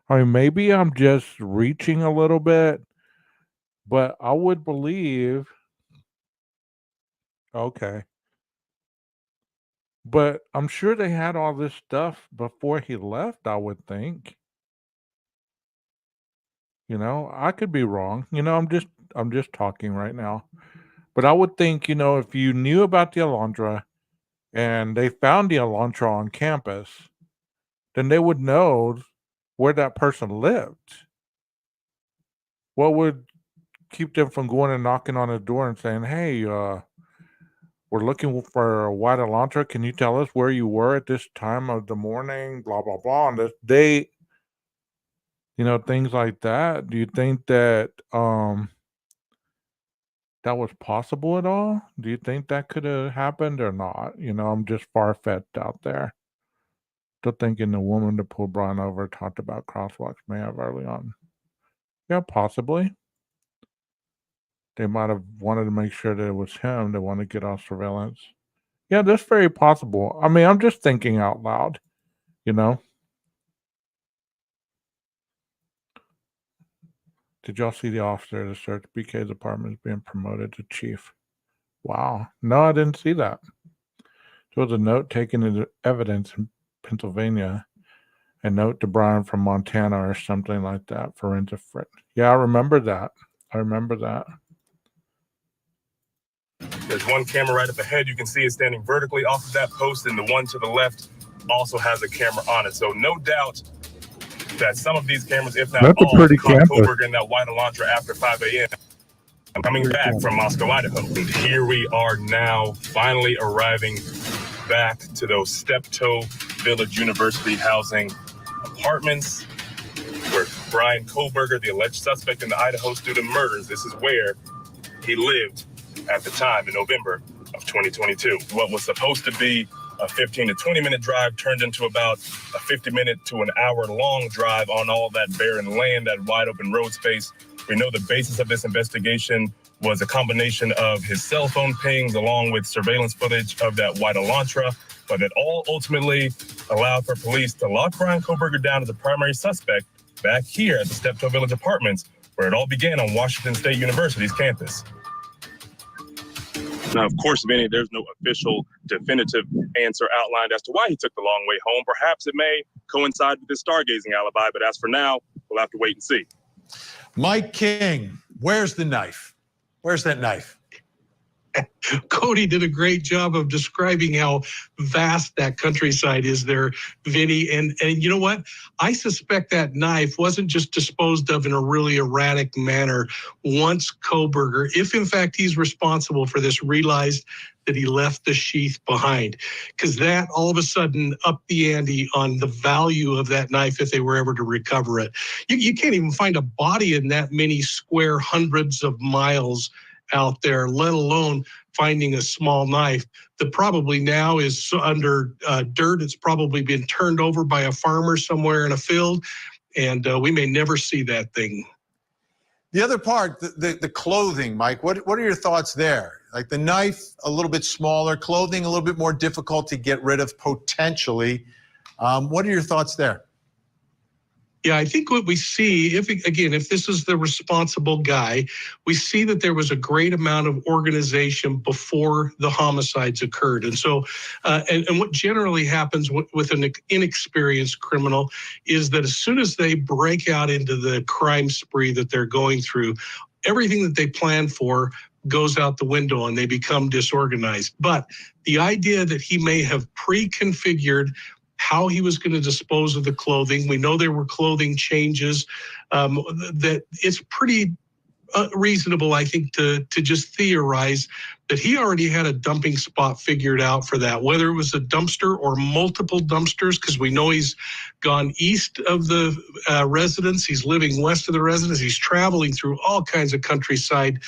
I mean, maybe I'm just reaching a little bit, but I would believe. Okay. But I'm sure they had all this stuff before he left, I would think. I could be wrong. I'm just talking right now. But I would think, if you knew about the Alondra and they found the Alondra on campus, then they would know where that person lived. What would keep them from going and knocking on the door and saying, "Hey, we're looking for a white Elantra. Can you tell us where you were at this time of the morning? Blah blah blah on this date." Things like that. Do you think that that was possible at all? Do you think that could have happened or not? I'm just far-fetched out there. Still thinking the woman that pulled Brian over talked about crosswalks may have early on. Yeah, possibly. They might have wanted to make sure that it was him. They want to get off surveillance. Yeah, that's very possible. I mean, I'm just thinking out loud, you know? Did y'all see the officer that searched BK's apartment is being promoted to chief? Wow. No, I didn't see that. There was a note taken into evidence in Pennsylvania, a note to Brian from Montana or something like that, forensic friend. Yeah, I remember that. There's one camera right up ahead. You can see it standing vertically off of that post, and the one to the left also has a camera on it. So no doubt that some of these cameras, if not all, caught Koberger in that white Elantra after 5 a.m. I'm coming back from Moscow, Idaho. And here we are now, finally arriving back to those Steptoe Village University housing apartments where Brian Koberger, the alleged suspect in the Idaho student murders, this is where he lived at the time in November of 2022. What was supposed to be a 15 to 20 minute drive turned into about a 50 minute to an hour long drive on all that barren land, that wide open road space. We know the basis of this investigation was a combination of his cell phone pings along with surveillance footage of that white Elantra, but it all ultimately allowed for police to lock Brian Koberger down as a primary suspect back here at the Steptoe Village Apartments, where it all began on Washington State University's campus. Now, of course, Vinny, there's no official definitive answer outlined as to why he took the long way home. Perhaps it may coincide with his stargazing alibi, but as for now, we'll have to wait and see. Mike King, where's the knife? Where's that knife? Cody did a great job of describing how vast that countryside is there, Vinny. And you know what? I suspect that knife wasn't just disposed of in a really erratic manner once Koberger, if in fact he's responsible for this, realized that he left the sheath behind. Because that all of a sudden upped the ante on the value of that knife if they were ever to recover it. You can't even find a body in that many square hundreds of miles out there, let alone finding a small knife that probably now is under dirt. It's probably been turned over by a farmer somewhere in a field, and we may never see that thing. The other part, the clothing, Mike, what are your thoughts there? Like the knife, a little bit smaller, clothing, a little bit more difficult to get rid of potentially. What are your thoughts there? Yeah, I think what we see, if this is the responsible guy, we see that there was a great amount of organization before the homicides occurred. And so, and what generally happens with an inexperienced criminal is that as soon as they break out into the crime spree that they're going through, everything that they plan for goes out the window and they become disorganized. But the idea that he may have pre-configured how he was going to dispose of the clothing. We know there were clothing changes, that it's pretty reasonable, I think, to just theorize that he already had a dumping spot figured out for that, whether it was a dumpster or multiple dumpsters, because we know he's gone east of the residence, he's living west of the residence, he's traveling through all kinds of countryside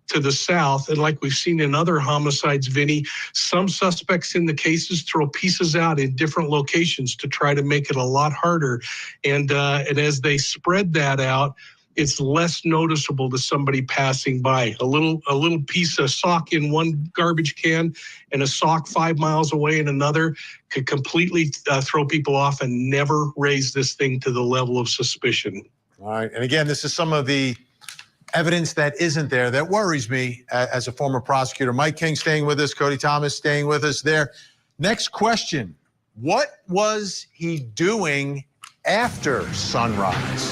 to the south. And like we've seen in other homicides, Vinny, some suspects in the cases throw pieces out in different locations to try to make it a lot harder. And as they spread that out, it's less noticeable to somebody passing by. A little piece of sock in one garbage can and a sock 5 miles away in another could completely throw people off and never raise this thing to the level of suspicion. All right. And again, this is some of the evidence that isn't there that worries me as a former prosecutor. Mike King staying with us, Cody Thomas staying with us there. Next question. What was he doing after sunrise?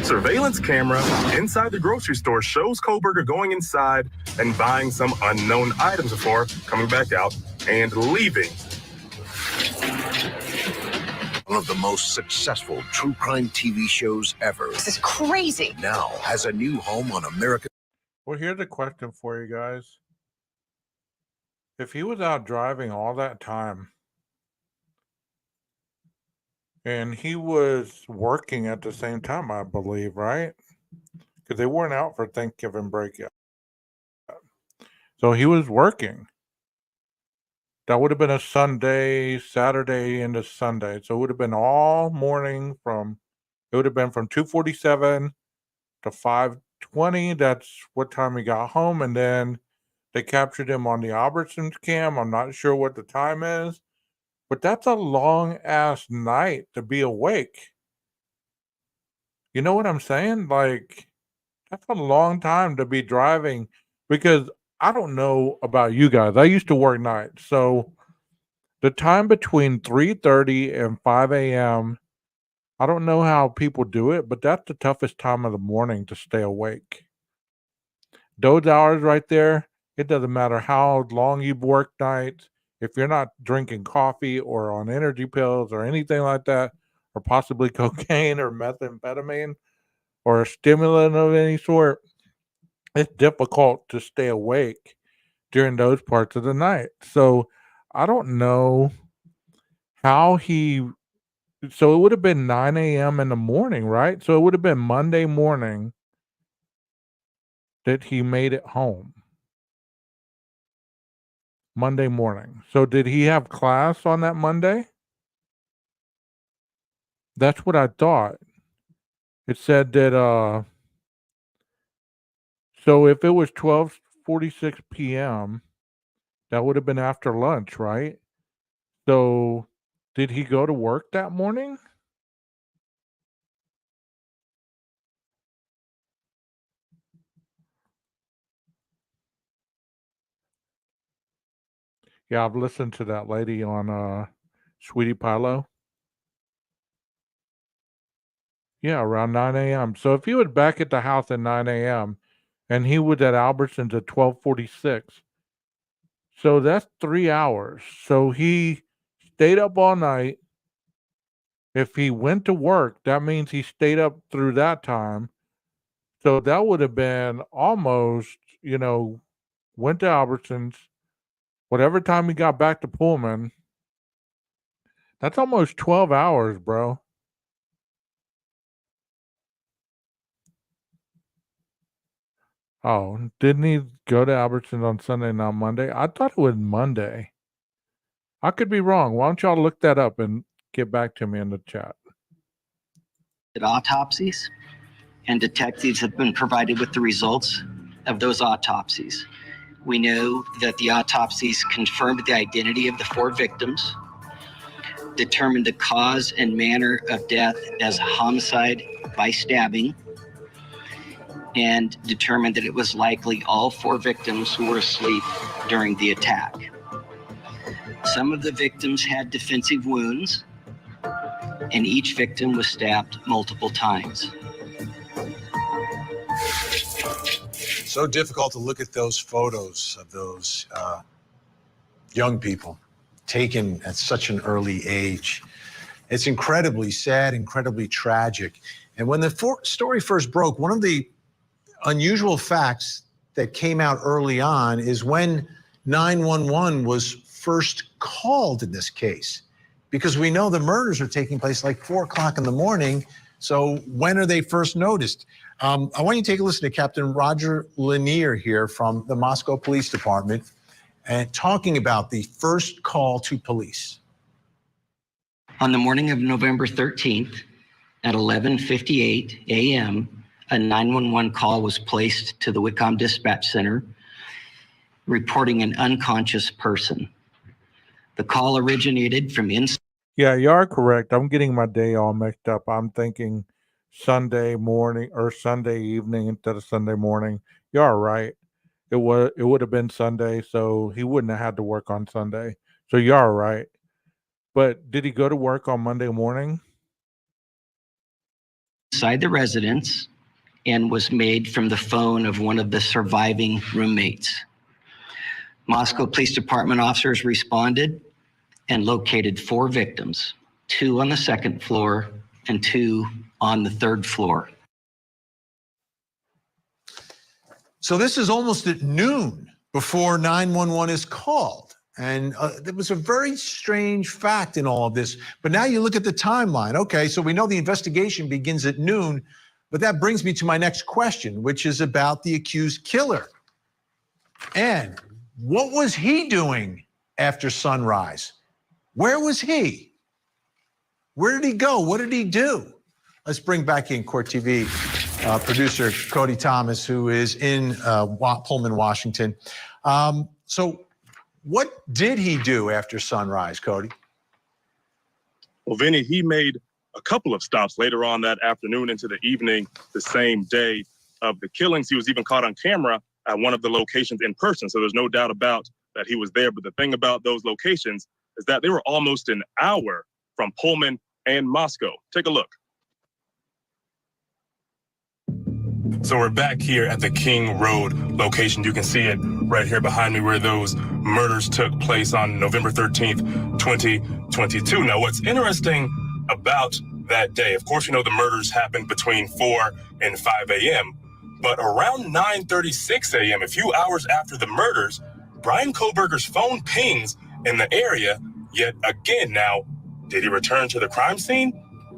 Surveillance camera inside the grocery store shows Koberger going inside and buying some unknown items before coming back out and leaving. one of the most successful true crime TV shows ever. This is crazy. Now has a new home on American. Well, here's a question for you guys. If he was out driving all that time and he was working at the same time, I believe, right? Because they weren't out for Thanksgiving break yet. So he was working. That would have been a Sunday, Saturday into Sunday. So it would have been all morning it would have been from 2:47 to 5:20. That's what time he got home. And then they captured him on the Albertsons cam. I'm not sure what the time is, but that's a long ass night to be awake. You know what I'm saying? Like, that's a long time to be driving, because I don't know about you guys. I used to work nights. So the time between 3:30 and 5 a.m., I don't know how people do it, but that's the toughest time of the morning to stay awake. Those hours right there, it doesn't matter how long you've worked nights. If you're not drinking coffee or on energy pills or anything like that, or possibly cocaine or methamphetamine or a stimulant of any sort, it's difficult to stay awake during those parts of the night. So I don't know how so it would have been 9 a.m. in the morning, right? So it would have been Monday morning that he made it home. Monday morning. So did he have class on that Monday? That's what I thought. It said that so if it was 12:46 p.m., that would have been after lunch, right? So did he go to work that morning? Yeah, I've listened to that lady on Sweetie Pilo. Yeah, around 9 a.m. So if he was back at the house at 9 a.m. and he was at Albertsons at 12:46, so that's 3 hours. So he stayed up all night. If he went to work, that means he stayed up through that time. So that would have been almost, went to Albertsons, whatever time he got back to Pullman. That's almost 12 hours, bro. Oh, didn't he go to Albertsons on Sunday, not Monday? I thought it was Monday. I could be wrong. Why don't y'all look that up and get back to me in the chat? Autopsies, and detectives have been provided with the results of those autopsies. We know that the autopsies confirmed the identity of the 4 victims, determined the cause and manner of death as a homicide by stabbing, and determined that it was likely all 4 victims who were asleep during the attack. Some of the victims had defensive wounds, and each victim was stabbed multiple times. So difficult to look at those photos of those young people taken at such an early age. It's incredibly sad, incredibly tragic. And when the story first broke, one of the unusual facts that came out early on is when 911 was first called in this case, because we know the murders are taking place like 4 o'clock in the morning. So when are they first noticed? I want you to take a listen to Captain Roger Lanier here from the Moscow Police Department and talking about the first call to police. On the morning of November 13th at 11:58 a.m., a 911 call was placed to the Whitcomb Dispatch Center reporting an unconscious person. The call originated from inside. Yeah, you are correct. I'm getting my day all mixed up. I'm thinking Sunday morning or Sunday evening instead of Sunday morning. You are right. It would have been Sunday, so he wouldn't have had to work on Sunday. So you are right. But did he go to work on Monday morning? Inside the residence and was made from the phone of one of the surviving roommates. Moscow Police Department officers responded and located 4 victims, 2 on the second floor, and 2 on the third floor. So this is almost at noon before 911 is called. And there was a very strange fact in all of this. But now you look at the timeline. Okay, so we know the investigation begins at noon, but that brings me to my next question, which is about the accused killer. And what was he doing after sunrise? Where was he? Where did he go? What did he do? Let's bring back in Court TV producer Cody Thomas, who is in Pullman, Washington. So what did he do after sunrise, Cody? Well, Vinny, he made a couple of stops later on that afternoon into the evening, the same day of the killings. He was even caught on camera at one of the locations in person. So there's no doubt about that he was there. But the thing about those locations is that they were almost an hour from Pullman and Moscow. Take a look. So we're back here at the King Road location. You can see it right here behind me where those murders took place on November 13th, 2022. Now, what's interesting about that day, of course, we know the murders happened between 4 and 5 a.m., but around 9:36 a.m., a few hours after the murders, Brian Kohberger's phone pings in the area yet again. Now, did he return to the crime scene?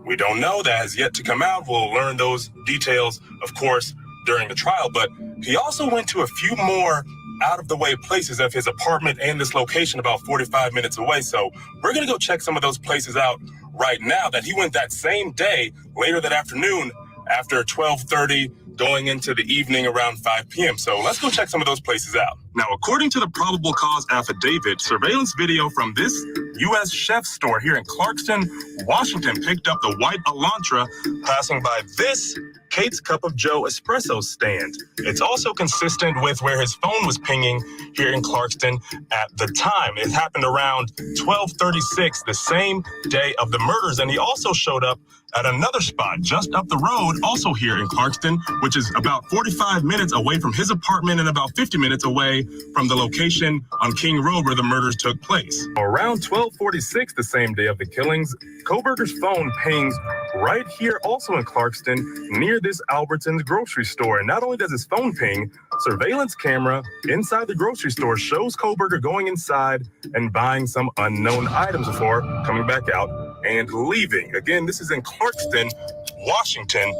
We don't know. That has yet to come out. We'll learn those details, of course, during the trial. But he also went to a few more out-of-the-way places of his apartment and this location about 45 minutes away. So we're going to go check some of those places out right now that he went that same day, later that afternoon, after 12:30, going into the evening around 5 p.m. So let's go check some of those places out. Now, according to the probable cause affidavit, surveillance video from this U.S. chef store here in Clarkston, Washington, picked up the white Elantra passing by this Kate's Cup of Joe espresso stand. It's also consistent with where his phone was pinging here in Clarkston at the time. It happened around 12:36, the same day of the murders, and he also showed up at another spot just up the road, also here in Clarkston, which is about 45 minutes away from his apartment and about 50 minutes away from the location on King Road where the murders took place. Around 12:46, the same day of the killings, Kohberger's phone pings right here also in Clarkston near this Albertsons grocery store. And not only does his phone ping, surveillance camera inside the grocery store shows Kohberger going inside and buying some unknown items before coming back out and leaving. Again, this is in Clarkston, Washington.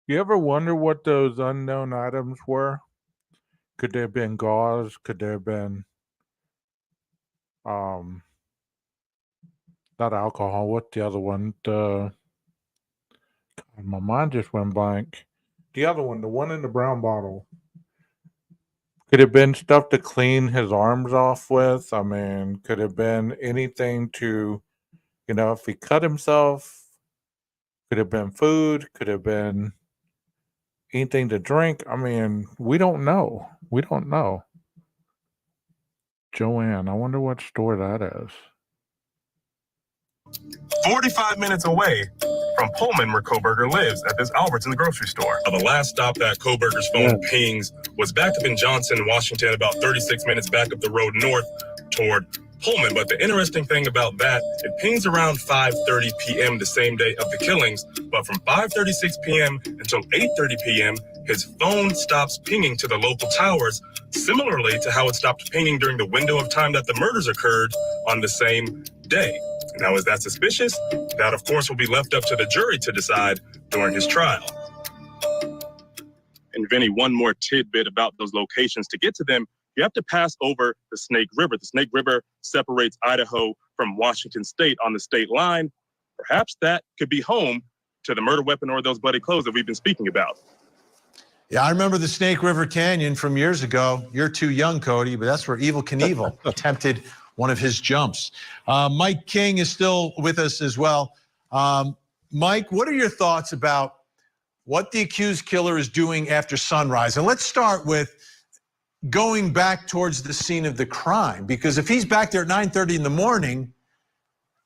You ever wonder what those unknown items were? Could there have been gauze? Could there have been not alcohol? What's the other one? God, my mind just went blank. The other one, the one in the brown bottle. Could it have been stuff to clean his arms off with? I mean, could it have been anything to, if he cut himself? Could it have been food? Could it have been anything to drink? I mean, we don't know. We don't know. Joanne, I wonder what store that is. 45 minutes away from Pullman, where Kohberger lives, at this Albertsons grocery store. The last stop that Kohberger's phone pings was back up in Johnson, Washington, about 36 minutes back up the road north toward Pullman. But the interesting thing about that, it pings around 5:30 p.m. the same day of the killings. But from 5:36 p.m. until 8:30 p.m., his phone stops pinging to the local towers, similarly to how it stopped pinging during the window of time that the murders occurred on the same day. Now, is that suspicious? That, of course, will be left up to the jury to decide during his trial. And Vinny, one more tidbit about those locations. To get to them, you have to pass over the Snake River. The Snake River separates Idaho from Washington State on the state line. Perhaps that could be home to the murder weapon or those bloody clothes that we've been speaking about. Yeah, I remember the Snake River Canyon from years ago. You're too young, Cody, but that's where Evel Knievel attempted one of his jumps. Mike King is still with us as well. Mike, what are your thoughts about what the accused killer is doing after sunrise? And let's start with going back towards the scene of the crime, because if he's back there at 9:30 in the morning,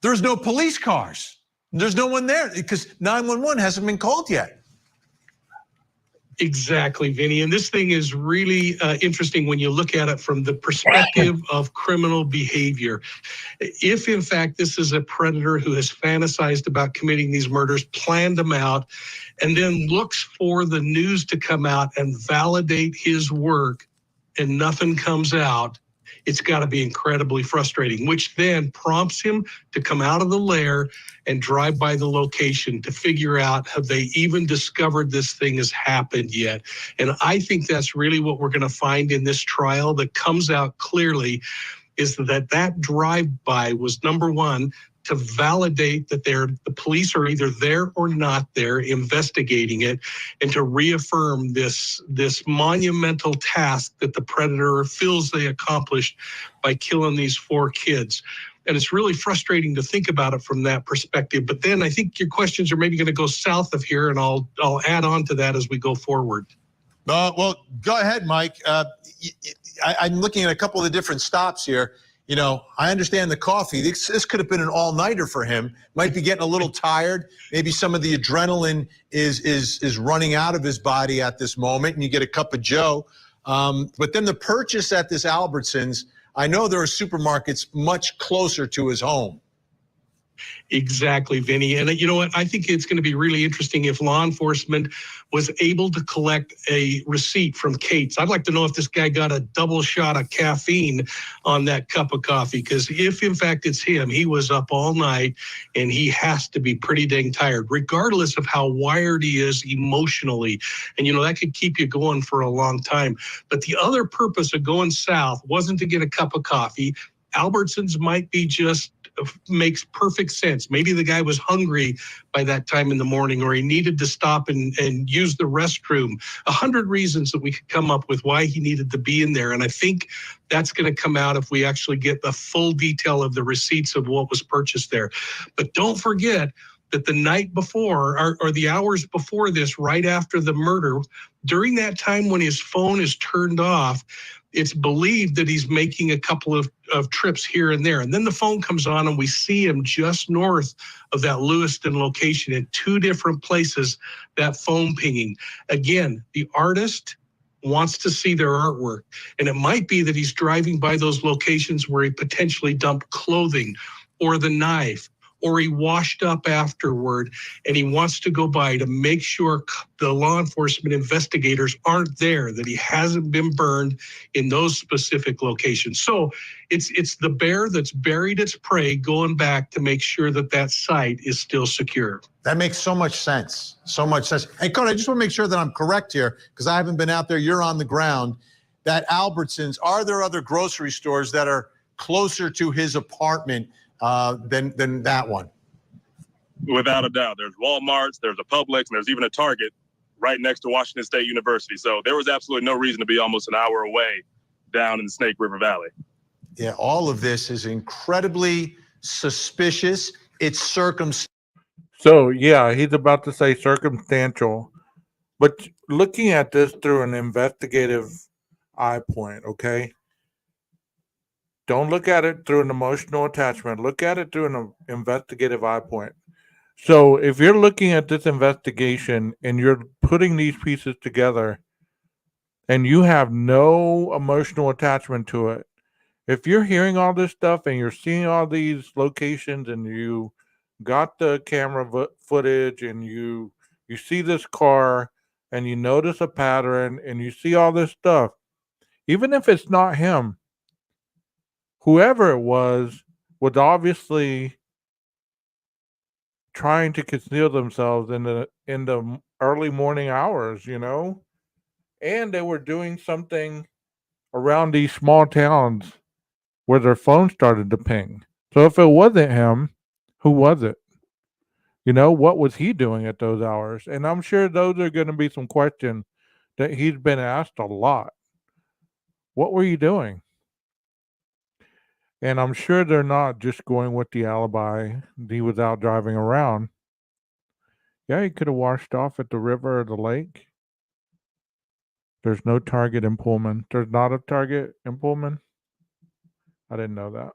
there's no police cars. There's no one there because 911 hasn't been called yet. Exactly, Vinny. And this thing is really interesting when you look at it from the perspective of criminal behavior. If, in fact, this is a predator who has fantasized about committing these murders, planned them out, and then looks for the news to come out and validate his work, and nothing comes out, it's got to be incredibly frustrating, which then prompts him to come out of the lair and drive by the location to figure out, have they even discovered this thing has happened yet? And I think that's really what we're going to find in this trial that comes out clearly, is that drive-by was, number one, to validate that the police are either there or not there investigating it, and to reaffirm this monumental task that the predator feels they accomplished by killing these 4 kids. And it's really frustrating to think about it from that perspective. But then I think your questions are maybe going to go south of here, and I'll add on to that as we go forward. Well, go ahead, Mike. I'm looking at a couple of the different stops here. You know, I understand the coffee. This could have been an all-nighter for him. Might be getting a little tired. Maybe some of the adrenaline is running out of his body at this moment, and you get a cup of Joe. But then the purchase at this Albertsons, I know there are supermarkets much closer to his home. Exactly, Vinny. And you know what? I think it's going to be really interesting if law enforcement was able to collect a receipt from Kate's. I'd like to know if this guy got a double shot of caffeine on that cup of coffee, because if in fact it's him, he was up all night and he has to be pretty dang tired, regardless of how wired he is emotionally. And, you know, that could keep you going for a long time. But the other purpose of going south wasn't to get a cup of coffee. Albertsons might be just makes perfect sense. Maybe the guy was hungry by that time in the morning, or he needed to stop and use the restroom. 100 reasons that we could come up with why he needed to be in there. And I think that's going to come out if we actually get the full detail of the receipts of what was purchased there. But don't forget that the night before, or the hours before this, right after the murder, during that time when his phone is turned off, it's believed that he's making a couple of trips here and there. And then the phone comes on and we see him just north of that Lewiston location in 2 different places, that phone pinging. Again, the artist wants to see their artwork. And it might be that he's driving by those locations where he potentially dumped clothing or the knife, or he washed up afterward, and he wants to go by to make sure the law enforcement investigators aren't there, that he hasn't been burned in those specific locations. So it's the bear that's buried its prey going back to make sure that that site is still secure. That makes so much sense. So much sense. Hey, Cody, I just want to make sure that I'm correct here, because I haven't been out there. You're on the ground. That Albertsons, are there other grocery stores that are closer to his apartment than that one? Without a doubt. There's Walmart's, there's a Publix, and there's even a Target right next to Washington State University. So there was absolutely no reason to be almost an hour away down in the Snake River Valley. Yeah, all of this is incredibly suspicious. It's circumstantial. So, yeah, he's about to say circumstantial. But looking at this through an investigative eye point, okay? Don't look at it through an emotional attachment. Look at it through an investigative eye point. So if you're looking at this investigation and you're putting these pieces together and you have no emotional attachment to it, if you're hearing all this stuff and you're seeing all these locations and you got the camera footage and you see this car and you notice a pattern and you see all this stuff, even if it's not him, whoever it was obviously trying to conceal themselves in the early morning hours, you know, and they were doing something around these small towns where their phone started to ping. So if it wasn't him, who was it? You know, what was he doing at those hours? And I'm sure those are going to be some questions that he's been asked a lot. What were you doing? And I'm sure they're not just going with the alibi. He was out driving around. Yeah, he could have washed off at the river or the lake. There's no Target in Pullman. There's not a Target in Pullman. I didn't know that.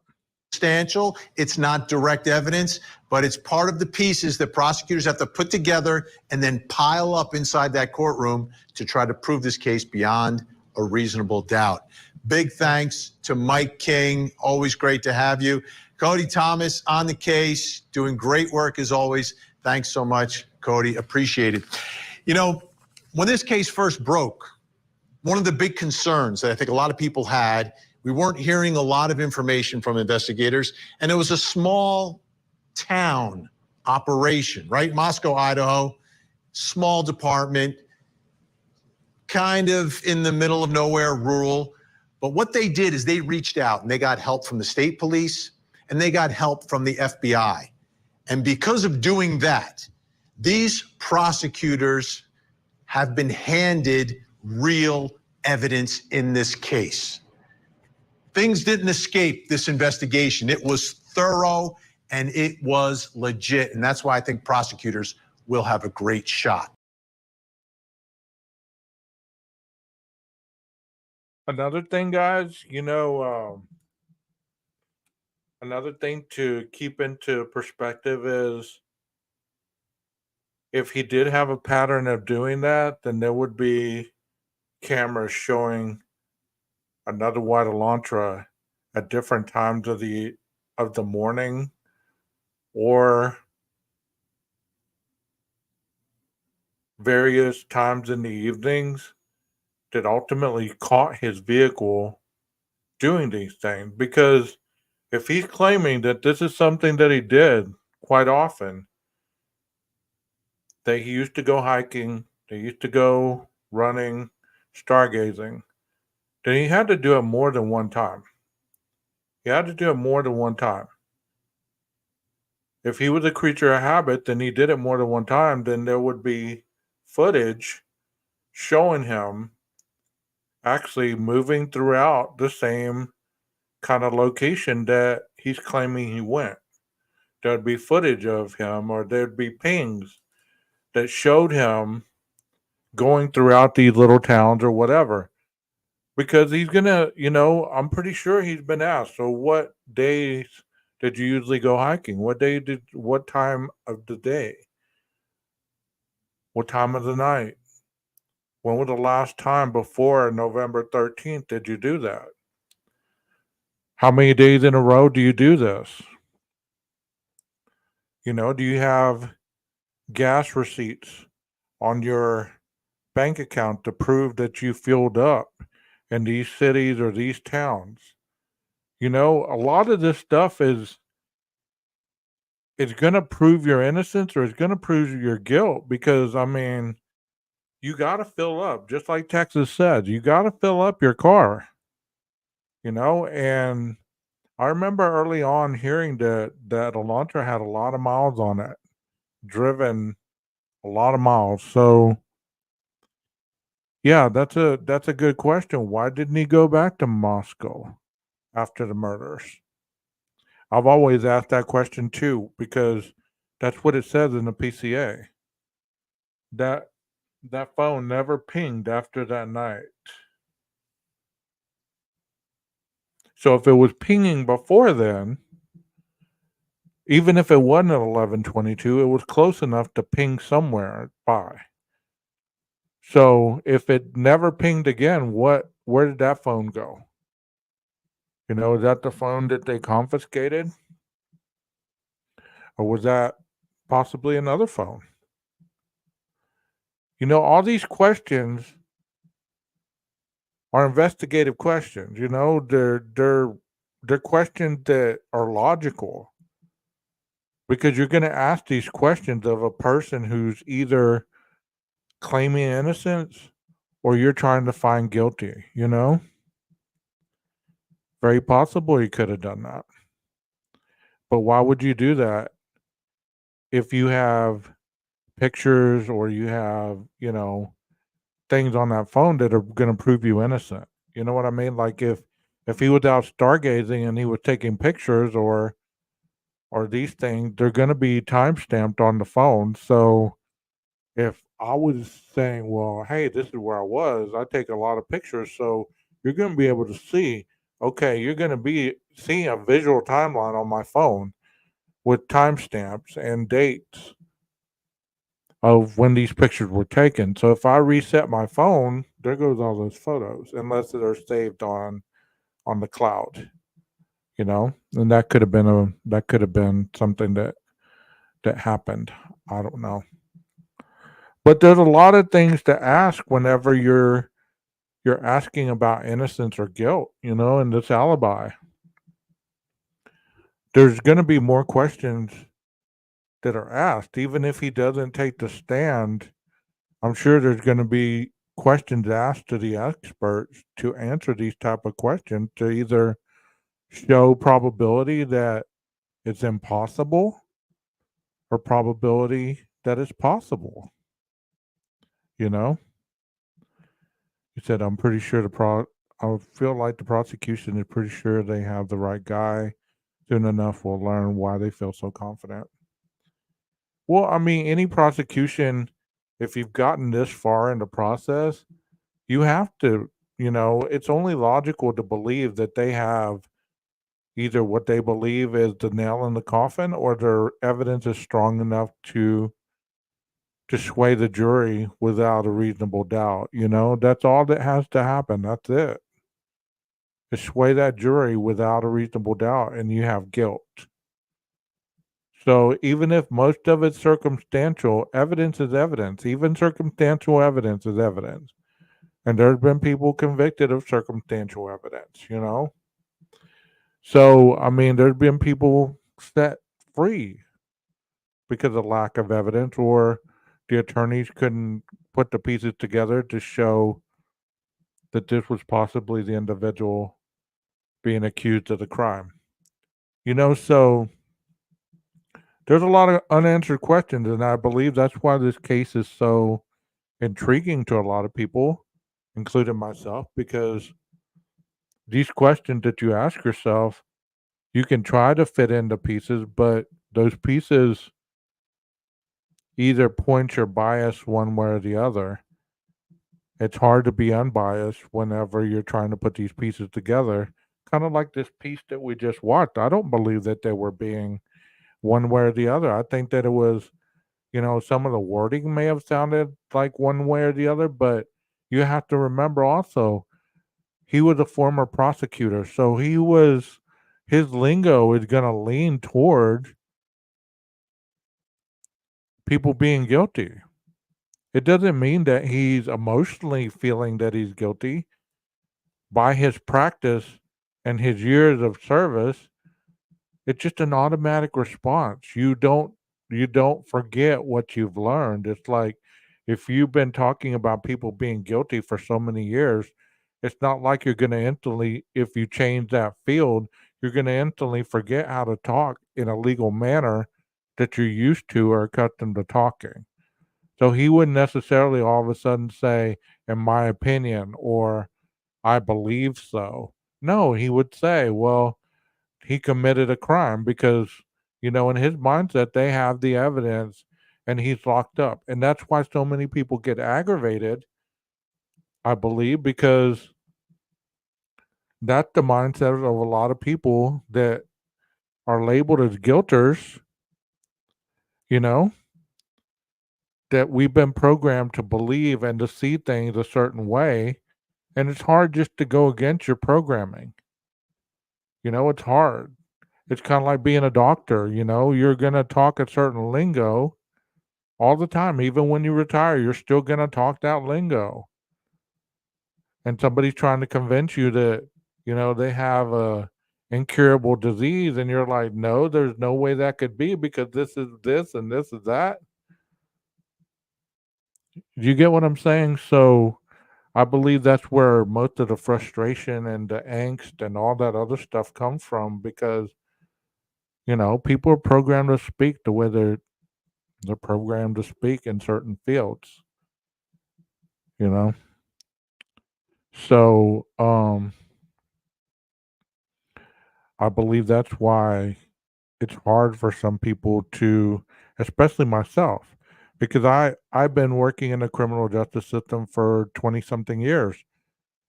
substantial. It's not direct evidence, but it's part of the pieces that prosecutors have to put together and then pile up inside that courtroom to try to prove this case beyond a reasonable doubt. Big thanks to Mike King. Always great to have you. Cody Thomas on the case, doing great work as always. Thanks so much, Cody. Appreciate it. You know, when this case first broke, one of the big concerns that I think a lot of people had, we weren't hearing a lot of information from investigators, and it was a small town operation, right? Moscow, Idaho, small department, kind of in the middle of nowhere, rural. But what they did is they reached out and they got help from the state police and they got help from the FBI. And because of doing that, these prosecutors have been handed real evidence in this case. Things didn't escape this investigation. It was thorough and it was legit. And that's why I think prosecutors will have a great shot. Another thing, guys, another thing to keep into perspective is if he did have a pattern of doing that, then there would be cameras showing another white Elantra at different times of the morning or various times in the evenings that ultimately caught his vehicle doing these things. Because if he's claiming that this is something that he did quite often, that he used to go hiking, they used to go running, stargazing, then he had to do it more than one time. He had to do it more than one time. If he was a creature of habit, then he did it more than one time, then there would be footage showing him actually moving throughout the same kind of location that he's claiming he went. There'd be footage of him, or there'd be pings that showed him going throughout these little towns or whatever. Because he's gonna, I'm pretty sure he's been asked, so what days did you usually go hiking? What time of the day? What time of the night? When was the last time before November 13th did you do that? How many days in a row do you do this? Do you have gas receipts on your bank account to prove that you filled up in these cities or these towns? A lot of this stuff is going to prove your innocence or it's going to prove your guilt because, you got to fill up, just like Texas said, you got to fill up your car, and I remember early on hearing that Elantra had a lot of miles on it, driven a lot of miles. So, yeah, that's a good question. Why didn't he go back to Moscow after the murders? I've always asked that question too because that's what it says in the PCA. That phone never pinged after that night. So if it was pinging before then, even if it wasn't at 11:22, it was close enough to ping somewhere by. So if it never pinged again, where did that phone go? Is that the phone that they confiscated? Or was that possibly another phone? All these questions are investigative questions. They're questions that are logical because you're going to ask these questions of a person who's either claiming innocence or you're trying to find guilty. Very possible he could have done that. But why would you do that if you have pictures or you have, things on that phone that are going to prove you innocent? You know what I mean? Like if he was out stargazing and he was taking pictures or these things, they're going to be time stamped on the phone. So if I was saying, well, hey, this is where I was, I take a lot of pictures, so you're going to be able to see, okay, you're going to be seeing a visual timeline on my phone with timestamps and dates of when these pictures were taken. So if I reset my phone, there goes all those photos, unless they're saved on the cloud, and that could have been something that happened. I don't know. But there's a lot of things to ask whenever you're asking about innocence or guilt, in this alibi. There's going to be more questions that are asked, even if he doesn't take the stand. I'm sure there's going to be questions asked to the experts to answer these type of questions to either show probability that it's impossible or probability that it's possible. He said, I'm pretty sure I feel like the prosecution is pretty sure they have the right guy. Soon enough, we'll learn why they feel so confident. Well, I mean, any prosecution, if you've gotten this far in the process, you have to, it's only logical to believe that they have either what they believe is the nail in the coffin or their evidence is strong enough to sway the jury without a reasonable doubt. That's all that has to happen. That's it. To sway that jury without a reasonable doubt, and you have guilt. So even if most of it's circumstantial, evidence is evidence. Even circumstantial evidence is evidence. And there's been people convicted of circumstantial evidence, So, I mean, there's been people set free because of lack of evidence, or the attorneys couldn't put the pieces together to show that this was possibly the individual being accused of the crime. So there's a lot of unanswered questions, and I believe that's why this case is so intriguing to a lot of people, including myself, because these questions that you ask yourself, you can try to fit into pieces, but those pieces either point your bias one way or the other. It's hard to be unbiased whenever you're trying to put these pieces together. Kind of like this piece that we just watched. I don't believe that they were being one way or the other. I think that it was, some of the wording may have sounded like one way or the other, but you have to remember also, he was a former prosecutor, so his lingo is going to lean toward people being guilty. It doesn't mean that he's emotionally feeling that he's guilty. By his practice and his years of service, it's just an automatic response. You don't forget what you've learned. It's like if you've been talking about people being guilty for so many years, it's not like you're going to instantly, if you change that field, you're going to instantly forget how to talk in a legal manner that you're used to or accustomed to talking. So he wouldn't necessarily all of a sudden say, in my opinion, or I believe so. No, he would say, well, he committed a crime because, in his mindset, they have the evidence and he's locked up. And that's why so many people get aggravated, I believe, because that's the mindset of a lot of people that are labeled as guilters, that we've been programmed to believe and to see things a certain way. And it's hard just to go against your programming. It's hard. It's kind of like being a doctor, you're going to talk a certain lingo all the time. Even when you retire, you're still going to talk that lingo. And somebody's trying to convince you that, they have a incurable disease. And you're like, no, there's no way that could be because this is this and this is that. Do you get what I'm saying? So I believe that's where most of the frustration and the angst and all that other stuff comes from because, people are programmed to speak the way they're programmed to speak in certain fields, you know. So I believe that's why it's hard for some people to, especially myself, because I've been working in the criminal justice system for 20 something years.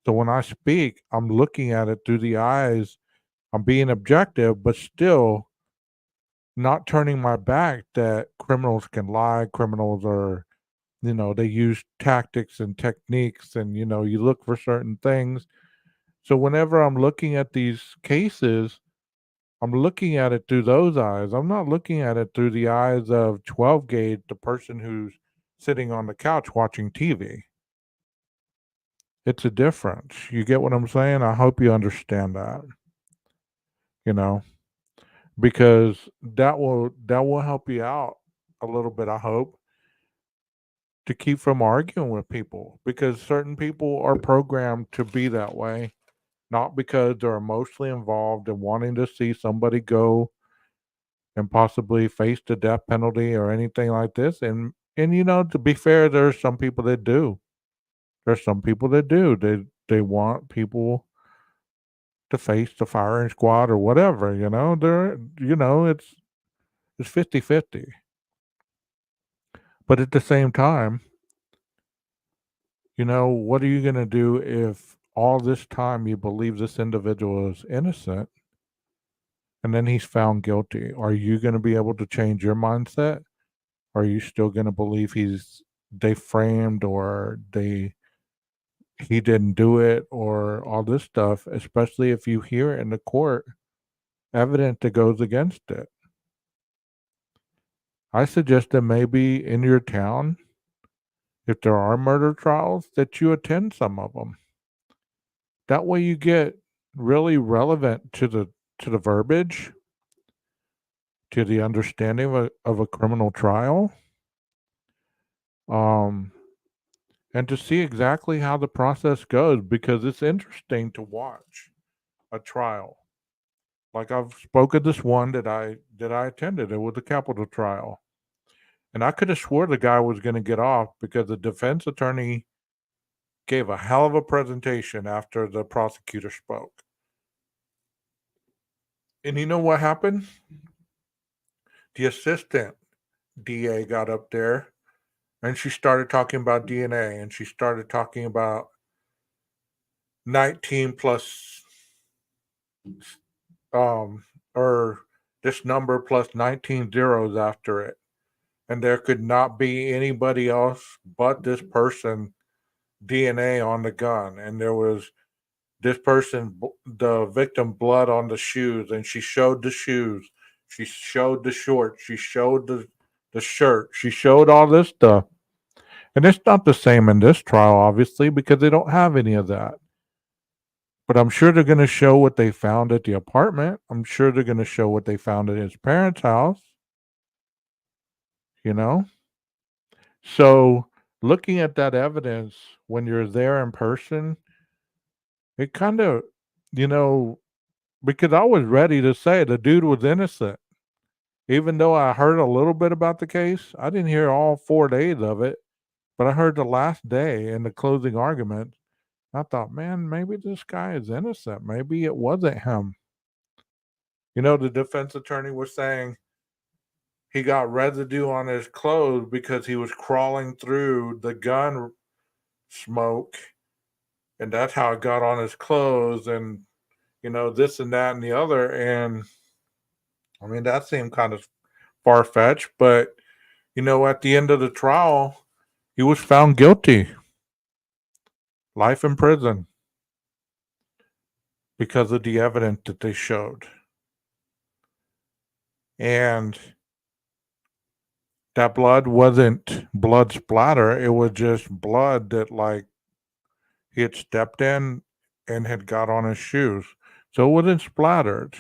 So when I speak, I'm looking at it through the eyes. I'm being objective, but still not turning my back that criminals can lie. Criminals are, they use tactics and techniques, and, you look for certain things. So whenever I'm looking at these cases, I'm looking at it through those eyes. I'm not looking at it through the eyes of 12 gauge, the person who's sitting on the couch watching TV. It's a difference. You get what I'm saying? I hope you understand that. You know, because that will help you out a little bit, I hope, to keep from arguing with people, because certain people are programmed to be that way, not because they're emotionally involved and wanting to see somebody go and possibly face the death penalty or anything like this. And to be fair, there's some people that do. There's some people that do. They want people to face the firing squad or whatever, They're it's 50-50. But at the same time, what are you gonna do if all this time you believe this individual is innocent and then he's found guilty? Are you gonna be able to change your mindset? Are you still gonna believe they framed, or he didn't do it, or all this stuff, especially if you hear in the court evidence that goes against it? I suggest that maybe in your town, if there are murder trials, that you attend some of them. That way you get really relevant to the verbiage, to the understanding of a criminal trial, um, and to see exactly how the process goes, because it's interesting to watch a trial. Like I've spoken this one that I attended. It was a capital trial. And I could have swore the guy was going to get off because the defense attorney gave a hell of a presentation after the prosecutor spoke. And you know what happened? The assistant DA got up there and she started talking about DNA, and she started talking about 19 plus or this number plus 19 zeros after it. And there could not be anybody else but this person DNA on the gun. And there was this person, the victim, blood on the shoes, and she showed the shoes. She showed the shorts. She showed the shirt. She showed all this stuff. And it's not the same in this trial, obviously, because they don't have any of that. But I'm sure they're going to show what they found at the apartment. I'm sure they're going to show what they found at his parents' house. So looking at that evidence when you're there in person, it kind of, because I was ready to say the dude was innocent. Even though I heard a little bit about the case, I didn't hear all 4 days of it, but I heard the last day in the closing argument. I thought, man, maybe this guy is innocent. Maybe it wasn't him. The defense attorney was saying he got residue on his clothes because he was crawling through the gun smoke, and that's how it got on his clothes, and this and that and the other. And I mean, that seemed kind of far-fetched, but at the end of the trial, he was found guilty. Life in prison because of the evidence that they showed. And that blood wasn't blood splatter. It was just blood that, like, he had stepped in and had got on his shoes. So it wasn't splattered,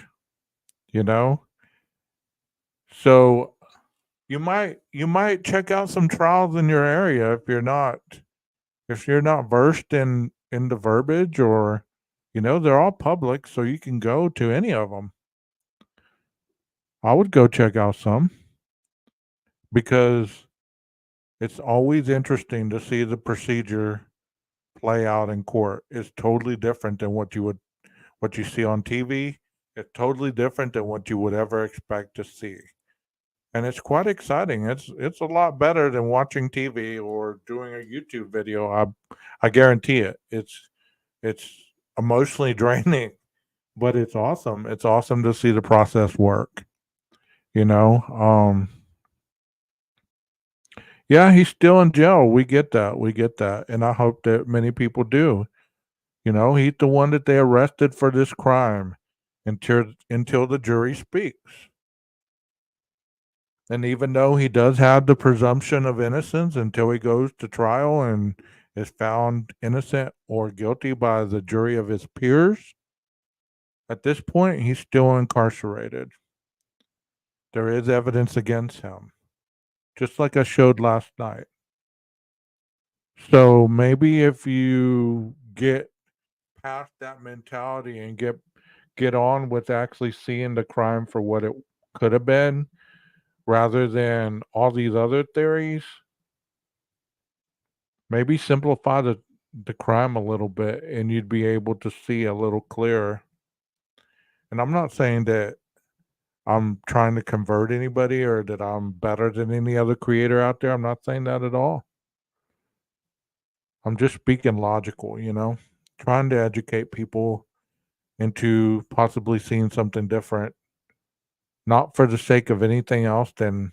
So you might check out some trials in your area if you're not versed in the verbiage, or they're all public, so you can go to any of them. I would go check out some, because it's always interesting to see the procedure play out in court. It's totally different than what you see on TV. It's totally different than what you would ever expect to see. And it's quite exciting. It's a lot better than watching TV or doing a YouTube video. I guarantee it. It's It's emotionally draining, but it's awesome. It's awesome to see the process work. You know, yeah, he's still in jail. We get that. We get that. And I hope that many people do. You know, he's the one that they arrested for this crime until the jury speaks. And even though he does have the presumption of innocence until he goes to trial and is found innocent or guilty by the jury of his peers, at this point, he's still incarcerated. There is evidence against him, just like I showed last night. So maybe if you get past that mentality and get on with actually seeing the crime for what it could have been, rather than all these other theories, maybe simplify the crime a little bit and you'd be able to see a little clearer. And I'm not saying that I'm trying to convert anybody or that I'm better than any other creator out there. I'm not saying that at all. I'm just speaking logical, you know, trying to educate people into possibly seeing something different, not for the sake of anything else than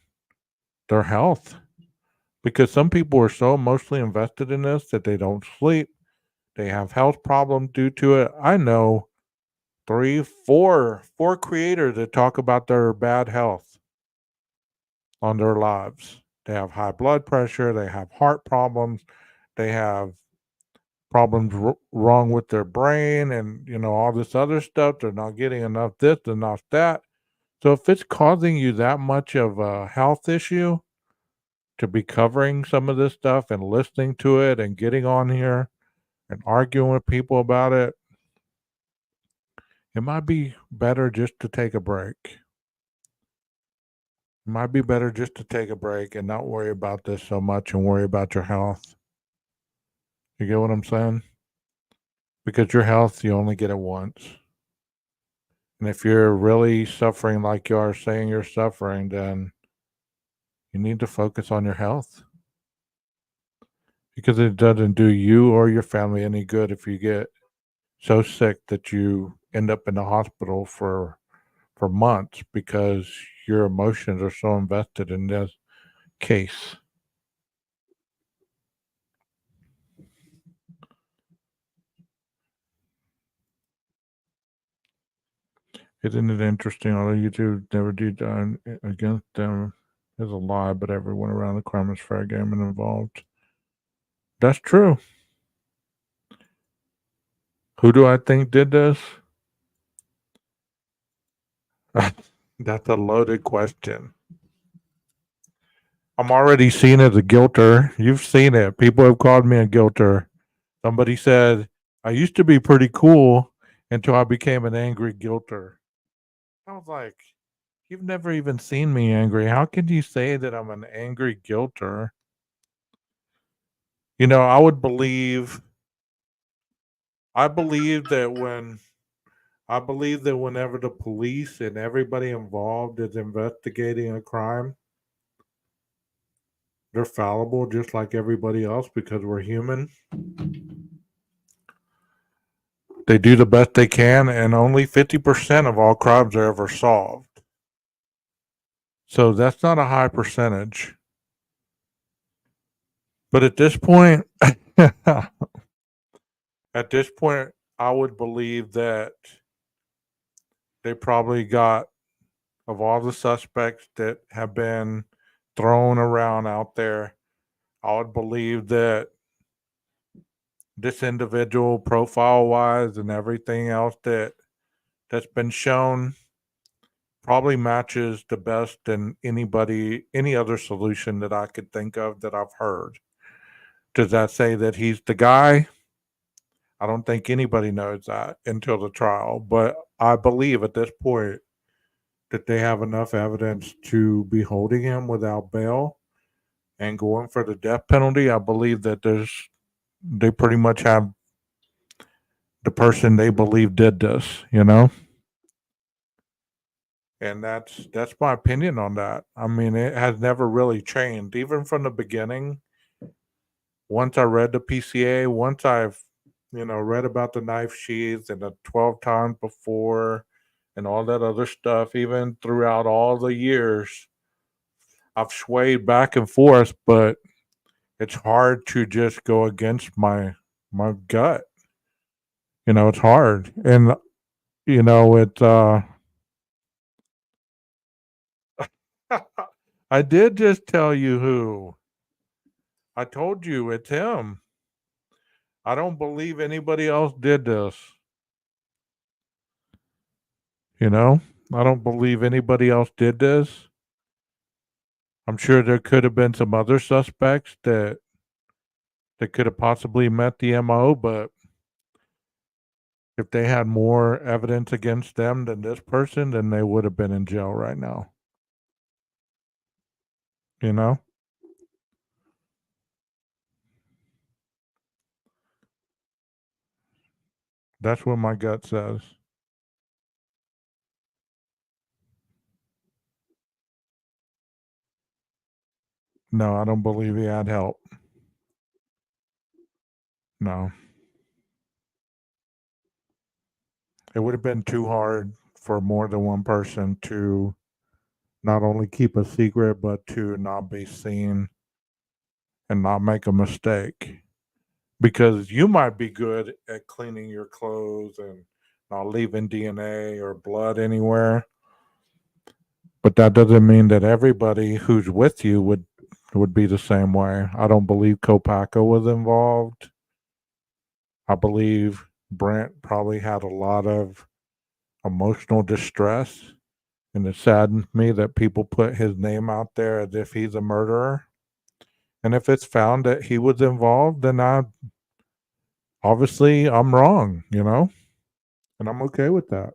their health. Because some people are so emotionally invested in this that they don't sleep. They have health problems due to it. I know four creators that talk about their bad health on their lives. They have high blood pressure, they have heart problems, they have problems wrong with their brain, and you know all this other stuff. They're not getting enough this, enough that. So if it's causing you that much of a health issue to be covering some of this stuff and listening to it and getting on here and arguing with people about it, it might be better just to take a break. It might be better just to take a break and not worry about this so much and worry about your health. You get what I'm saying? Because your health, you only get it once. And if you're really suffering like you are saying you're suffering, then you need to focus on your health. Because it doesn't do you or your family any good if you get so sick that you end up in the hospital for months because your emotions are so invested in this case. Isn't it interesting? Although YouTube never did against them is a lie, but everyone around the crime is fair game and involved. That's true. Who do I think did this? That's a loaded question. I'm already seen as a guilter. You've seen it. People have called me a guilter. Somebody said, I used to be pretty cool until I became an angry guilter. I was like, you've never even seen me angry. How can you say that I'm an angry guilter? You know, I believe that whenever the police and everybody involved is investigating a crime, they're fallible just like everybody else because we're human. They do the best they can, and only 50% of all crimes are ever solved. So that's not a high percentage. But at this point, I would believe that they probably got, of all the suspects that have been thrown around out there, I would believe that this individual, profile wise and everything else that's been shown, probably matches the best in any other solution that I could think of that I've heard. Does that say that he's the guy? I don't think anybody knows that until the trial, but I believe at this point that they have enough evidence to be holding him without bail and going for the death penalty. I believe that they pretty much have the person they believe did this, you know? And that's my opinion on that. I mean, it has never really changed, even from the beginning. Once I read the PCA, once I've read about the knife sheaths and the 12 times before and all that other stuff, even throughout all the years, I've swayed back and forth, but it's hard to just go against my gut. It's hard. And it I did just tell you who. I told you it's him. I don't believe anybody else did this. I don't believe anybody else did this. I'm sure there could have been some other suspects that could have possibly met the MO, but if they had more evidence against them than this person, then they would have been in jail right now. You know? That's what my gut says. No, I don't believe he had help. No. It would have been too hard for more than one person to not only keep a secret, but to not be seen and not make a mistake. Because you might be good at cleaning your clothes and not leaving DNA or blood anywhere, but that doesn't mean that everybody who's with you would be the same way. I don't believe Kopaka was involved. I believe Brent probably had a lot of emotional distress, and it saddens me that people put his name out there as if he's a murderer. And if it's found that he was involved, then obviously I'm wrong, and I'm okay with that.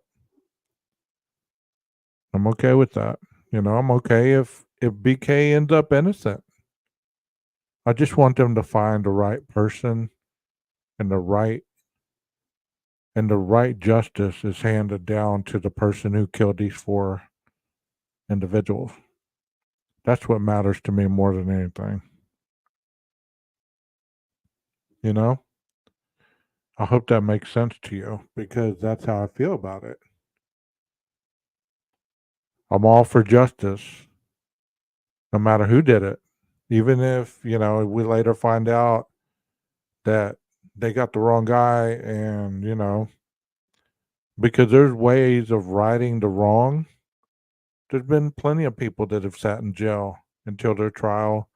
I'm okay with that. I'm okay if BK ends up innocent. I just want them to find the right person and the right justice is handed down to the person who killed these 4 individuals. That's what matters to me more than anything. I hope that makes sense to you because that's how I feel about it. I'm all for justice, no matter who did it. Even if, we later find out that they got the wrong guy and, because there's ways of righting the wrong. There's been plenty of people that have sat in jail until their trial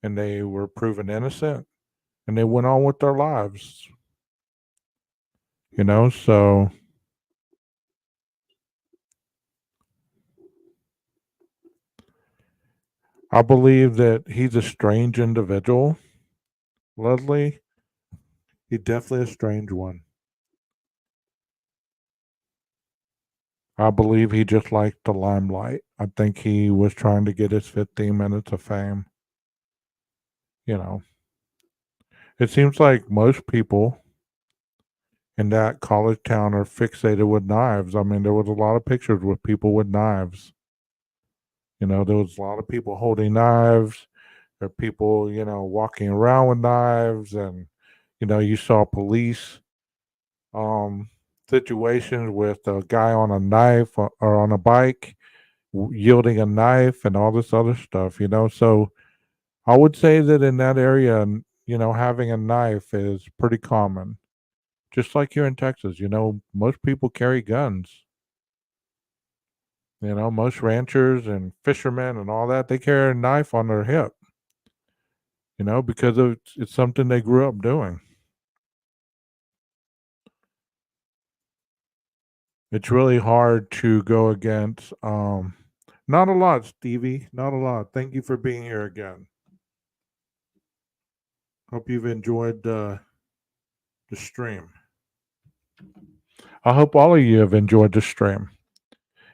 and they were proven innocent and they went on with their lives. So I believe that he's a strange individual, Leslie. He's definitely a strange one. I believe he just liked the limelight. I think he was trying to get his 15 minutes of fame. It seems like most people in that college town are fixated with knives. I mean, there was a lot of pictures with people with knives. There was a lot of people holding knives. There are people, walking around with knives, and you saw police situations with a guy on a knife or on a bike yielding a knife and all this other stuff. So I would say that in that area, having a knife is pretty common. Just like here in Texas, most people carry guns. Most ranchers and fishermen and all that, they carry a knife on their hip, because it's something they grew up doing. It's really hard to go against. Not a lot, Stevie. Not a lot. Thank you for being here again. Hope you've enjoyed the stream. I hope all of you have enjoyed the stream.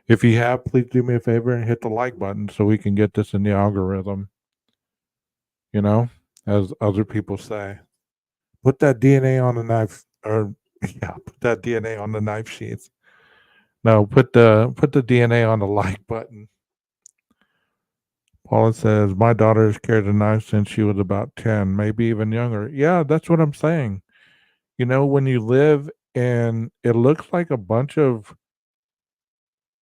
If you have, please do me a favor and hit the like button so we can get this in the algorithm. As other people say, put that DNA on the knife, or put that DNA on the knife sheath. No, put the DNA on the like button. Paula says, my daughter has carried a knife since she was about 10, maybe even younger. Yeah, that's what I'm saying. when you live in, it looks like a bunch of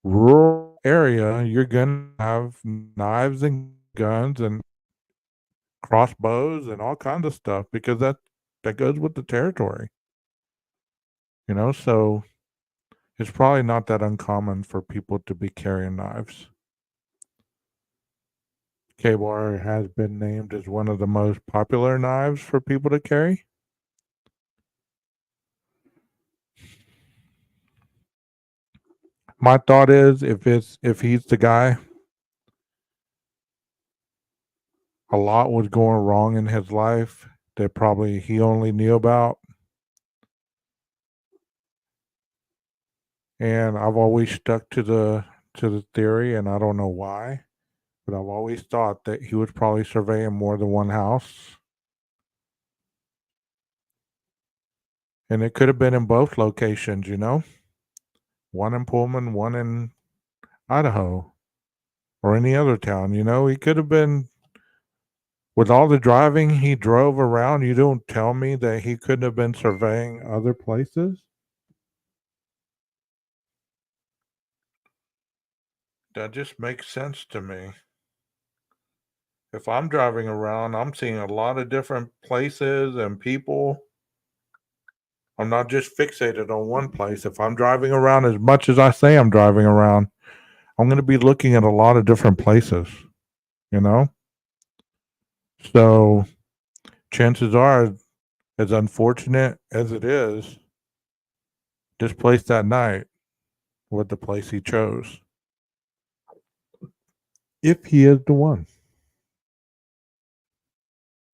rural area, you're gonna have knives and guns and crossbows and all kinds of stuff because that goes with the territory. So it's probably not that uncommon for people to be carrying knives. K-bar has been named as one of the most popular knives for people to carry. My thought is if he's the guy, a lot was going wrong in his life that probably he only knew about. And I've always stuck to the theory, and I don't know why, but I've always thought that he was probably surveying more than one house. And it could have been in both locations, one in Pullman, one in Idaho, or any other town. He could have been, with all the driving he drove around, you don't tell me that he couldn't have been surveying other places. That just makes sense to me. If I'm driving around, I'm seeing a lot of different places and people. I'm not just fixated on one place. If I'm driving around as much as I say I'm driving around, I'm going to be looking at a lot of different places, you know? So chances are, as unfortunate as it is, this place that night was the place he chose. If he is the one,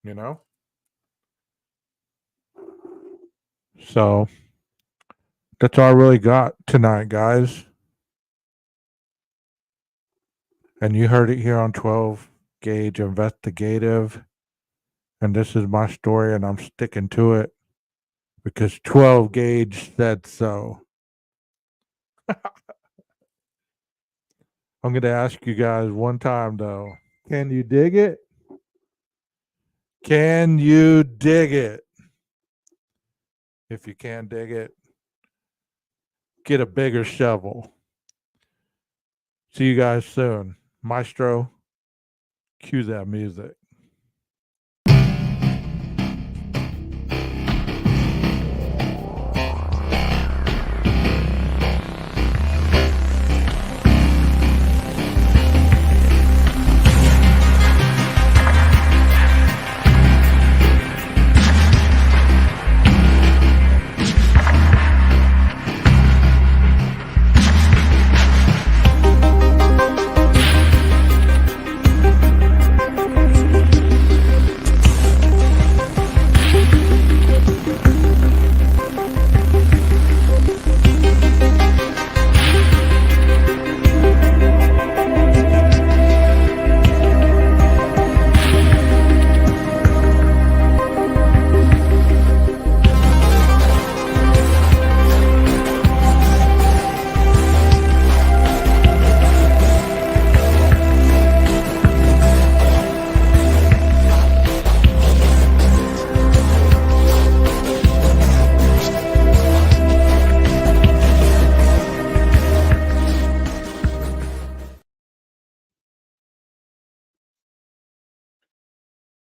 you know? So that's all I really got tonight, guys. And you heard it here on 12 Gauge Investigative. And this is my story, and I'm sticking to it because 12 Gauge said so. I'm going to ask you guys one time, though. Can you dig it? Can you dig it? If you can't dig it, get a bigger shovel. See you guys soon. Maestro, cue that music.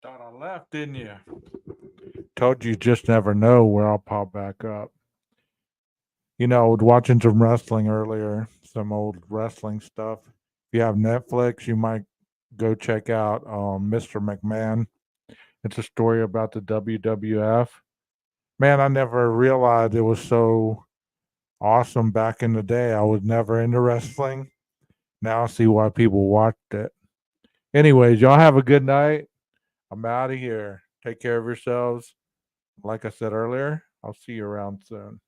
Thought I left, didn't you? Told you just never know where I'll pop back up. I was watching some wrestling earlier, some old wrestling stuff. If you have Netflix, you might go check out Mr. McMahon. It's a story about the WWF. Man, I never realized it was so awesome back in the day. I was never into wrestling. Now I see why people watched it. Anyways, y'all have a good night. I'm out of here. Take care of yourselves. Like I said earlier, I'll see you around soon.